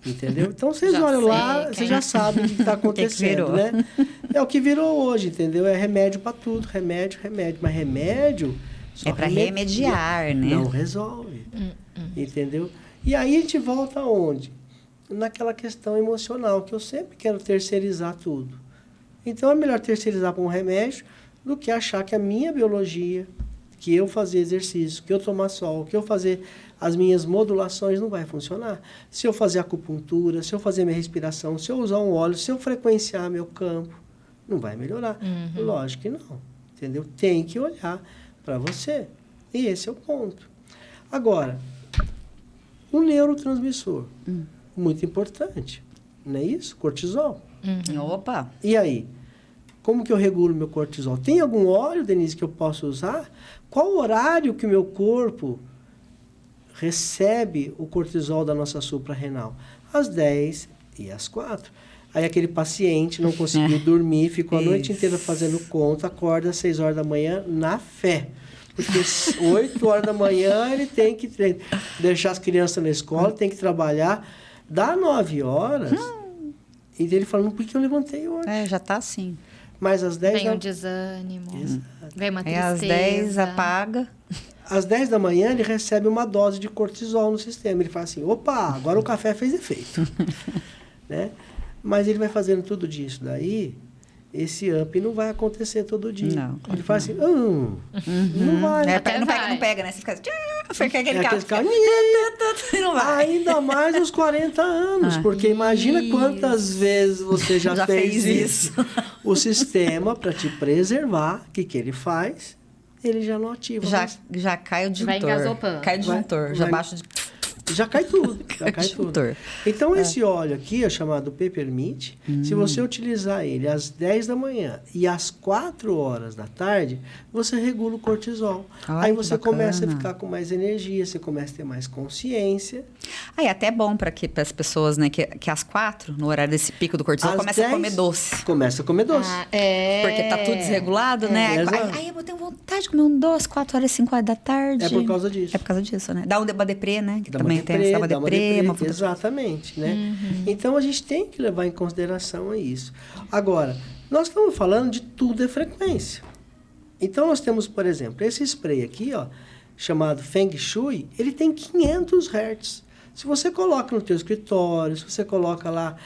Entendeu? Então, vocês Já olham sei lá, quem. vocês já sabem o que está acontecendo, né? É o que virou hoje, entendeu? É remédio para tudo, remédio. Mas remédio... só É para remediar, né? Não resolve. Entendeu? E aí a gente volta aonde? Naquela questão emocional, que eu sempre quero terceirizar tudo. Então é melhor terceirizar para um remédio do que achar que a minha biologia, que eu fazer exercício, que eu tomar sol, que eu fazer as minhas modulações não vai funcionar. Se eu fazer acupuntura, se eu fazer minha respiração, se eu usar um óleo, se eu frequenciar meu campo, não vai melhorar. Lógico que não. Entendeu? Tem que olhar para você. E esse é o ponto. Agora, o neurotransmissor, muito importante, não é isso? Cortisol. Opa! E aí? Como que eu regulo meu cortisol? Tem algum óleo, Denise, que eu posso usar? Qual o horário que o meu corpo recebe o cortisol da nossa suprarrenal? Às 10 e às 4. Aí aquele paciente não conseguiu dormir, ficou a noite inteira fazendo conta, acorda às 6 horas da manhã na fé. Porque 8 horas da manhã ele tem que deixar as crianças na escola, tem que trabalhar. Dá 9 horas, e ele falando, por que eu levantei hoje? Já tá assim. Mas às 10 Vem um desânimo, vem uma Aí tristeza. às 10 apaga. Às 10 da manhã ele recebe uma dose de cortisol no sistema. Ele fala assim, opa, agora o café fez efeito. Né? Mas ele vai fazendo tudo disso daí, esse up não vai acontecer todo dia. Não, ele fala assim, não vai. Não pega, né? Você fica aquele carro. Não vai. Ainda mais os 40 anos, porque imagina quantas vezes você já fez isso. O sistema, para te preservar, o que ele faz? Ele já não ativa. Já cai o disjuntor. Vai engasopando. Cai o disjuntor. Já baixa de... Já cai tudo. Já cai tudo. Então, esse óleo aqui, chamado Peppermint, se você utilizar ele às 10 da manhã e às 4 horas da tarde, você regula o cortisol. Aí você começa a ficar com mais energia, você começa a ter mais consciência. Aí é até bom para as pessoas, né, que às 4, no horário desse pico do cortisol, começa a comer doce. Começa a comer doce. Porque tá tudo desregulado, né? Aí eu tenho vontade de comer um doce 4 horas, 5 horas da tarde. É por causa disso. É por causa disso, né? Dá uma deprê, né? Que também tem essa deprê. Exatamente, né? Então, a gente tem que levar em consideração isso. Agora, nós estamos falando de tudo é frequência. Então, nós temos, por exemplo, esse spray aqui, ó, chamado Feng Shui, ele tem 500 Hz. Se você coloca no teu escritório, se você coloca lá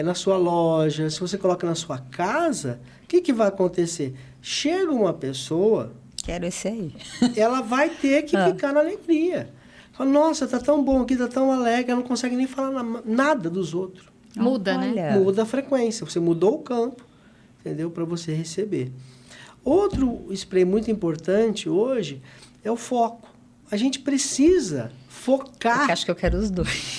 na sua loja, se você coloca na sua casa, o que vai acontecer? Chega uma pessoa... Quero esse aí. Ela vai ter que ficar na alegria. Fala, nossa, tá tão bom aqui, tá tão alegre, ela não consegue nem falar nada dos outros. Muda, né? Muda a frequência. Você mudou o campo, entendeu? Para você receber. Outro spray muito importante hoje é o foco. A gente precisa focar. Eu acho que eu quero os dois.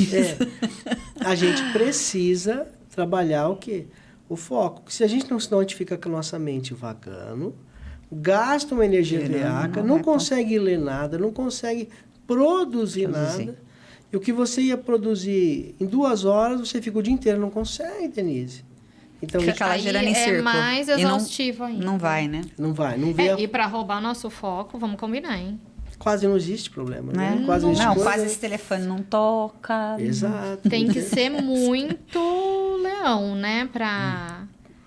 A gente precisa trabalhar o quê? O foco. Se a gente senão a gente fica com a nossa mente vagando, gasta uma energia veaca, não consegue ler nada, não consegue produzir nada. E o que você ia produzir em 2 horas, você fica o dia inteiro, não consegue, Denise. Então, fica lá girando em círculo. É mais exaustivo ainda. Não vai, né? Não vai, não vê. E para roubar nosso foco, vamos combinar, hein? Quase não existe problema, né? Quase não existe não, coisa. quase esse telefone não toca. Exato. Tem que ser muito leão, né?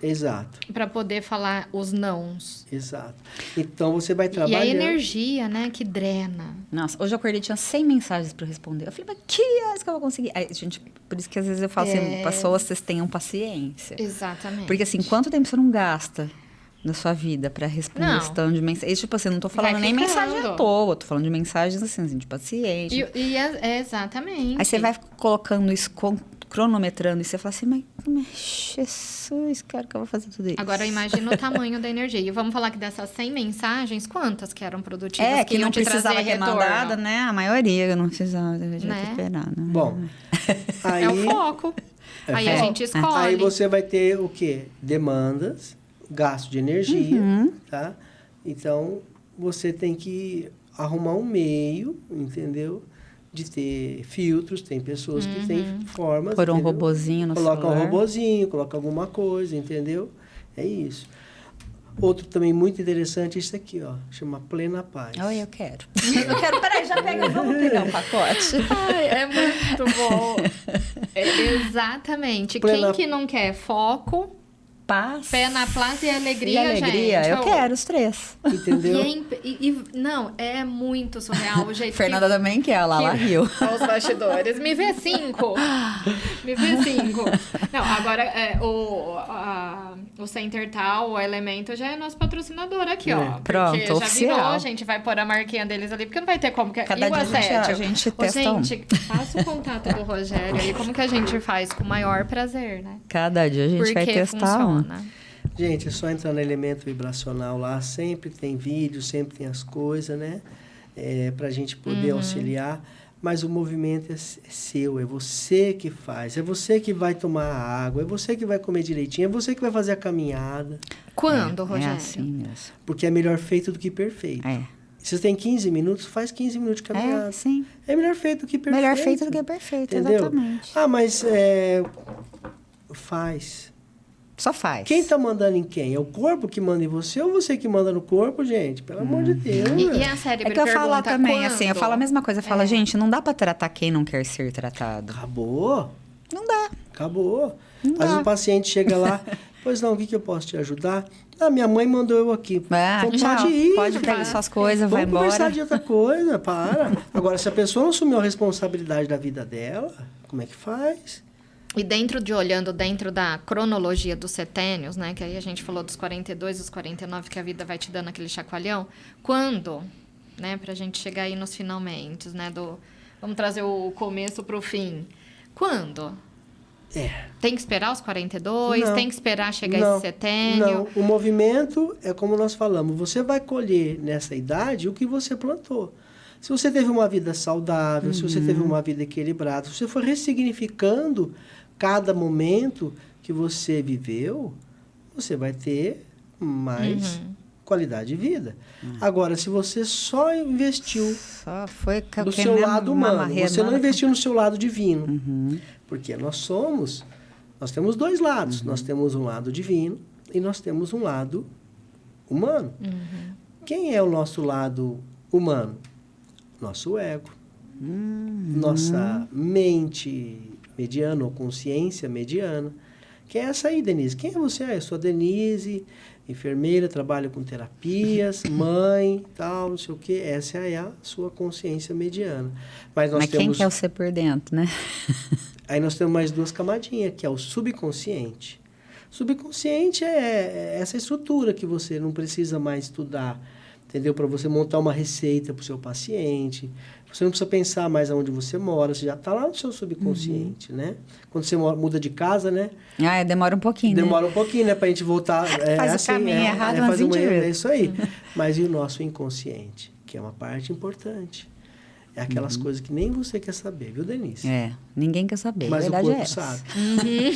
Exato. Para poder falar os nãos. Exato. Então, você vai trabalhando... E a energia, né? Que drena. Nossa, hoje eu acordei, tinha 100 mensagens para responder. Eu falei, mas que horas que eu vou conseguir? Aí, gente, por isso que às vezes eu falo assim, pessoas, vocês tenham paciência. Exatamente. Porque assim, quanto tempo você não gasta na sua vida para responder esse tanto de mensagens? Tipo assim, não tô falando nem mensagem à toa, tô falando de mensagens assim de paciente. Exatamente. Aí você vai colocando isso, cronometrando, e você fala assim, mas Jesus, cara, que eu vou fazer tudo isso. Agora, imagina o tamanho da energia. E vamos falar que dessas 100 mensagens, quantas que eram produtivas? Que não precisava ser mandada, né? A maioria não precisava, esperar, né? Bom, aí... É o foco. Aí a gente escolhe. Aí você vai ter o quê? Demandas, gasto de energia, tá? Então, você tem que arrumar um meio, entendeu? De ter filtros, tem pessoas que têm formas... Por um robozinho no celular. Coloca um robozinho, coloca alguma coisa, entendeu? É isso. Outro também muito interessante é isso aqui, ó. Chama Plena Paz. Oi, eu quero. Peraí, já pega, vamos pegar um pacote. Ai, é muito bom. Exatamente. Quem que não quer foco, paz. Pé na plaza e alegria, e alegria. gente. Eu quero os 3. Entendeu? Não, é muito surreal o jeito Fernanda também quer, ela riu. Os bastidores. Me vê 5. Me vê 5. Não, agora o Center Tal, o Elemento, já é nosso patrocinador aqui, ó. Pronto, porque já oficial. virou, a gente vai pôr a marquinha deles ali, porque não vai ter como. Cada e o dia assédio? a gente testa um. Gente, passa o contato do Rogério aí, como que a gente faz? Com o maior prazer, né? Cada dia a gente vai testar funciona. Gente, é só entrar no elemento vibracional lá, sempre tem vídeo, sempre tem as coisas, né? Pra gente poder auxiliar. Mas o movimento é seu, é você que faz, é você que vai tomar a água, é você que vai comer direitinho, é você que vai fazer a caminhada. Quando, Rogério? É assim mesmo. Porque é melhor feito do que perfeito. Se você tem 15 minutos, faz 15 minutos de caminhada. Sim. É melhor feito do que perfeito. Melhor feito do que perfeito, entendeu? exatamente. Ah, mas faz. Só faz. Quem tá mandando em quem? É o corpo que manda em você ou você que manda no corpo, gente? Pelo amor de Deus. E a cérebro que eu falo também, quando? assim, eu falo a mesma coisa. Eu falo, gente, não dá pra tratar quem não quer ser tratado. Acabou. Não dá. Acabou. Não Às vezes dá. o paciente chega lá, pois não, o que eu posso te ajudar? Ah, minha mãe mandou eu aqui. Ah, Então tchau. pode ir. Pode pegar suas coisas, vai Vamos conversar embora. de outra coisa, para. Agora, se a pessoa não assumiu a responsabilidade da vida dela, como é que faz? E olhando dentro da cronologia dos setênios, né? Que aí a gente falou dos 42, dos 49, que a vida vai te dando aquele chacoalhão. Quando, né? Pra gente chegar aí nos finalmente, né? Vamos trazer o começo pro fim. Quando? Tem que esperar os 42? Não. Tem que esperar chegar esse setênio? Não, o movimento é como nós falamos. Você vai colher nessa idade o que você plantou. Se você teve uma vida saudável, se você teve uma vida equilibrada, se você for ressignificando cada momento que você viveu, você vai ter mais qualidade de vida. Agora, se você só investiu Só foi no seu lado humano, você não investiu no seu lado divino. Porque nós temos 2 lados. Nós temos um lado divino e nós temos um lado humano. Quem é o nosso lado humano? Nosso ego. Nossa mente mediana ou consciência mediana. Quem é essa aí, Denise? Quem é você? Eu sou a Denise, enfermeira, trabalho com terapias, mãe, tal, não sei o quê. Essa é a sua consciência mediana. Mas quem quer você por dentro, né? Aí nós temos mais 2 camadinhas, que é o subconsciente. Subconsciente é essa estrutura que você não precisa mais estudar, entendeu? Para você montar uma receita para o seu paciente. Você não precisa pensar mais aonde você mora, você já está lá no seu subconsciente, né? Quando você muda de casa, né? Demora um pouquinho, Demora um pouquinho, né? Para a gente voltar. Faz o caminho errado umas 20 vezes. É isso aí. Mas e o nosso inconsciente? Que é uma parte importante. É aquelas coisas que nem você quer saber, viu, Denise? Ninguém quer saber. Mas a o verdade corpo é essa. sabe.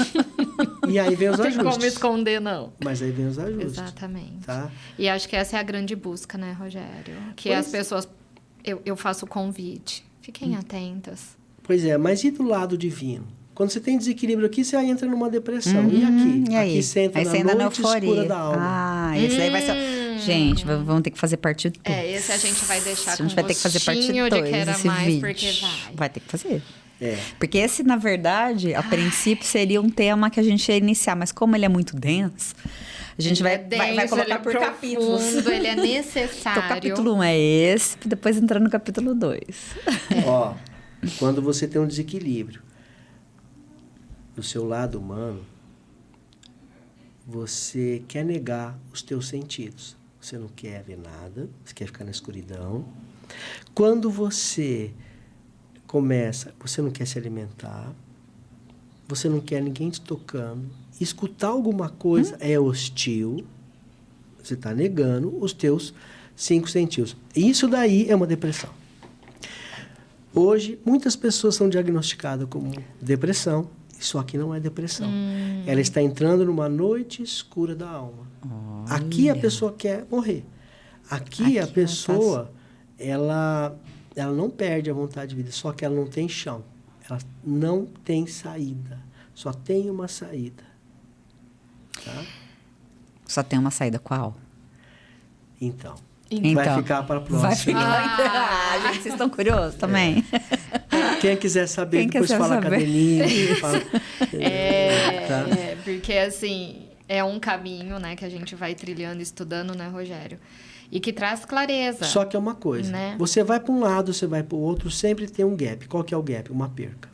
E aí vem os Não tem ajustes. como esconder, não. Mas aí vem os ajustes. Exatamente. Tá? E acho que essa é a grande busca, né, Rogério? Que as pessoas... Eu faço o convite. Fiquem atentas. Pois é, mas e do lado divino? Quando você tem desequilíbrio aqui, você entra numa depressão. E aqui? E aí? Aqui você entra Aí na você entra na noite euforia. escura da alma. Esse aí vai ser... Gente, vamos ter que fazer parte 2. Esse a gente vai deixar com A gente vai ter que fazer parte 2 de quero desse mais, vídeo. porque vai. Vai ter que fazer. É. Porque esse, na verdade, a princípio, seria um tema que a gente ia iniciar. Mas como ele é muito denso, a gente vai colocar ele é por profundo, capítulos. ele é necessário. Então, o capítulo 1 é esse, depois entrar no capítulo 2. Ó, quando você tem um desequilíbrio do seu lado humano, você quer negar os teus sentidos. Você não quer ver nada, você quer ficar na escuridão. Quando você começa, você não quer se alimentar, você não quer ninguém te tocando, escutar alguma coisa é hostil, você está negando os teus 5 sentidos. Isso daí é uma depressão. Hoje, muitas pessoas são diagnosticadas como depressão, só que não é depressão. Ela está entrando numa noite escura da alma. Olha. Aqui a pessoa quer morrer. Aqui a pessoa, ela não perde a vontade de vida, só que ela não tem chão. Ela não tem saída. Só tem uma saída. Tá? Só tem uma saída qual? Então. Então, Vai ficar para a próxima. Vai ficar. Gente, vocês estão curiosos também? Quem quiser saber, Quem depois quiser fala com a saber. Denise. Fala, tá? Porque assim, é um caminho, né, que a gente vai trilhando, estudando, né, Rogério? E que traz clareza. Só que é uma coisa, né? Você vai para um lado, você vai para o outro, sempre tem um gap. Qual que é o gap? Uma perca.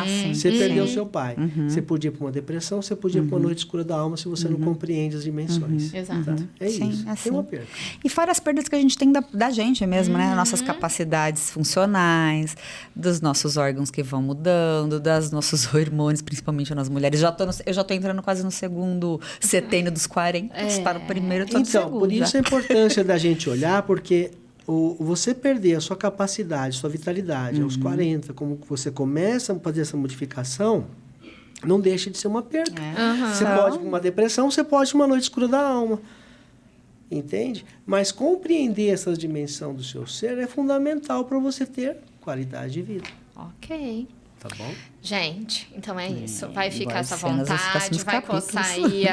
Sim. Você perdeu seu pai. Você podia ir para uma depressão, você podia ir para uma noite escura da alma se você não compreende as dimensões. Exato. Tá? É Sim, isso. assim. Tem uma perca. E fora as perdas que a gente tem da gente mesmo, né? Nossas capacidades funcionais, dos nossos órgãos que vão mudando, das nossos hormônios, principalmente nas mulheres. Eu já tô entrando quase no segundo setênio dos 40. Você tá no primeiro, eu tô no Então, segundo. por isso já. a importância da gente olhar, porque você perder a sua capacidade, sua vitalidade aos 40, como você começa a fazer essa modificação, não deixa de ser uma perda. Você pode ir para uma depressão, você pode ir para uma noite escura da alma. Entende? Mas compreender essa dimensão do seu ser é fundamental para você ter qualidade de vida. Ok. Tá bom? Gente, então é isso. Vai ficar Vai essa ser nos vontade, próximos vai capítulos. coçar aí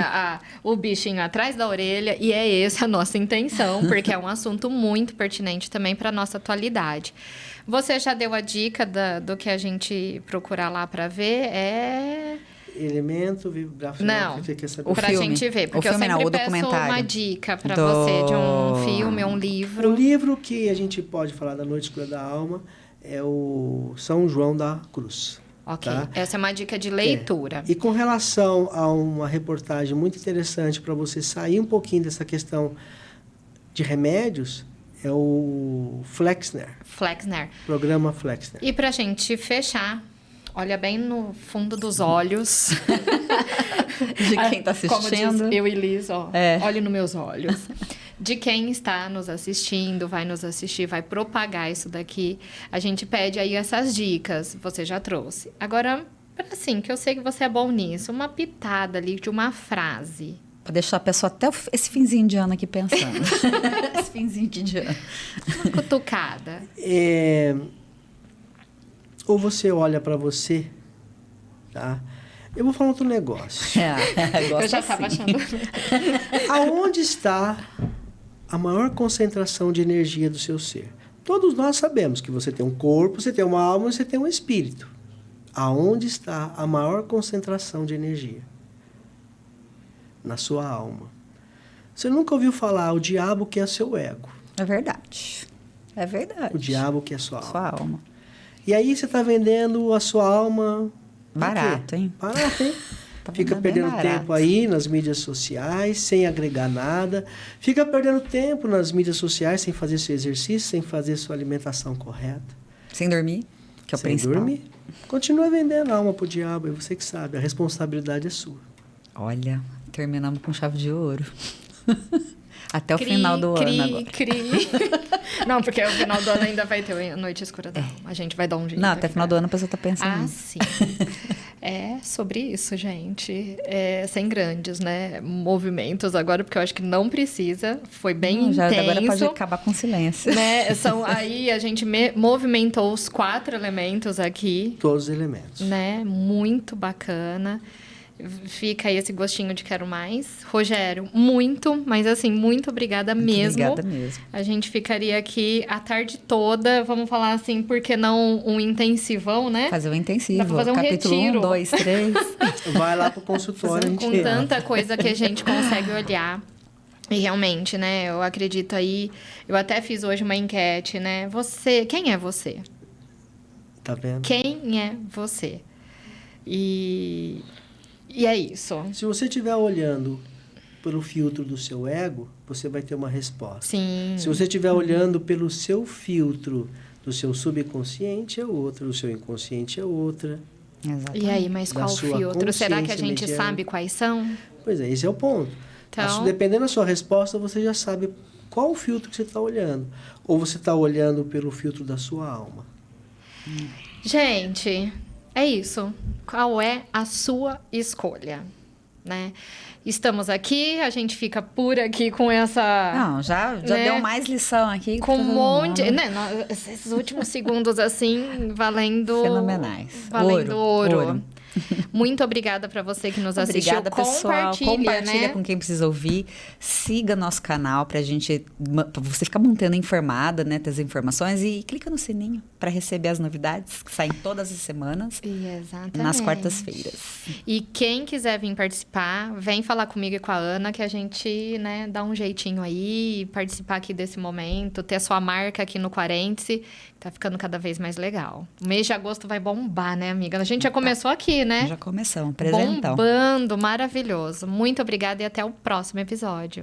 o bichinho atrás da orelha. E é essa a nossa intenção, porque é um assunto muito pertinente também para a nossa atualidade. Você já deu a dica do que a gente procurar lá para ver? Elemento vibracional. Não, que você quer saber? pra filme. gente ver. Porque O filme eu sempre não, o peço documentário. uma dica para Do- você de um filme, um livro. O livro que a gente pode falar da Noite Escura da Alma é o São João da Cruz. Ok, Tá? essa é uma dica de leitura. E com relação a uma reportagem muito interessante para você sair um pouquinho dessa questão de remédios, é o Flexner, Flexner. programa Flexner. E pra gente fechar, olha bem no fundo dos olhos. De quem tá Como diz assistindo. eu e Liz, ó, É. olhe nos meus olhos. De quem está nos assistindo, vai nos assistir, vai propagar isso daqui. A gente pede aí essas dicas, você já trouxe. Agora, assim, que eu sei que você é bom nisso, uma pitada ali de uma frase. Pra deixar a pessoa até esse finzinho de ano aqui pensando. Esse finzinho de ano. Uma cutucada. Ou você olha para você, tá? Eu vou falar outro negócio. Eu já estava assim. achando. Aonde está a maior concentração de energia do seu ser? Todos nós sabemos que você tem um corpo, você tem uma alma e você tem um espírito. Aonde está a maior concentração de energia? Na sua alma. Você nunca ouviu falar o diabo que é seu ego. É verdade. É verdade. O diabo que é sua alma. Sua alma. E aí você está vendendo a sua alma... por Barato, quê? hein? Barato, hein? Tá Fica vendendo bem perdendo barato. tempo aí nas mídias sociais, sem agregar nada. Fica perdendo tempo nas mídias sociais, sem fazer seu exercício, sem fazer sua alimentação correta. Sem dormir, que é o sem principal. dormir. Continua vendendo a alma pro diabo, é você que sabe. A responsabilidade é sua. Olha, terminamos com chave de ouro. Até o final do ano agora. Não, porque o final do ano ainda vai ter a Noite Escura da Alma. A gente vai dar um jeito. Não, até aqui, final né? do ano a pessoa tá pensando. Ah, nisso. sim. É sobre isso, gente. Sem grandes, né? Movimentos agora, porque eu acho que não precisa. Foi bem Não, já intenso. agora pode acabar com silêncio. Né? Aí a gente movimentou os 4 elementos aqui, Todos os elementos. né? Muito bacana. Fica aí esse gostinho de quero mais. Rogério, muito, mas assim, muito obrigada mesmo. Obrigada mesmo. A gente ficaria aqui a tarde toda, vamos falar assim, por que não um intensivão, né? Fazer o intensivo. Dá pra fazer um Capítulo retiro. 1, 2, 3. Vai lá pro consultório. a gente Com abre. tanta coisa que a gente consegue olhar. E realmente, né? Eu acredito aí. Eu até fiz hoje uma enquete, né? Quem é você? Tá vendo? Quem é você? E é isso. Se você estiver olhando pelo filtro do seu ego, você vai ter uma resposta. Sim. Se você estiver olhando pelo seu filtro do seu subconsciente, é outra. Do seu inconsciente, é outra. Exatamente. E aí, mas Da qual sua filtro? Será que a consciência gente mediana. sabe quais são? Pois é, esse é o ponto. Então- Dependendo da sua resposta, você já sabe qual o filtro que você está olhando. Ou você está olhando pelo filtro da sua alma. Gente, é isso. Qual é a sua escolha, né? Estamos aqui, a gente fica por aqui com essa... Não, já né? deu mais lição aqui. Com um todo monte... mundo. Né, esses últimos segundos, assim, valendo... Fenomenais. Valendo ouro. Muito obrigada para você que nos assistiu. Obrigada, pessoal. Compartilha, né? com quem precisa ouvir. Siga nosso canal pra você ficar mantendo informada, né, das informações, e clica no sininho para receber as novidades que saem todas as semanas. Exatamente. Nas quartas-feiras. E quem quiser vir participar, vem falar comigo e com a Ana, que a gente, né, dá um jeitinho aí, participar aqui desse momento, ter a sua marca aqui no Quarente, tá ficando cada vez mais legal. O mês de agosto vai bombar, né, amiga? A gente já começou aqui, né? Já começamos, presentão. Bombando, maravilhoso. Muito obrigada e até o próximo episódio.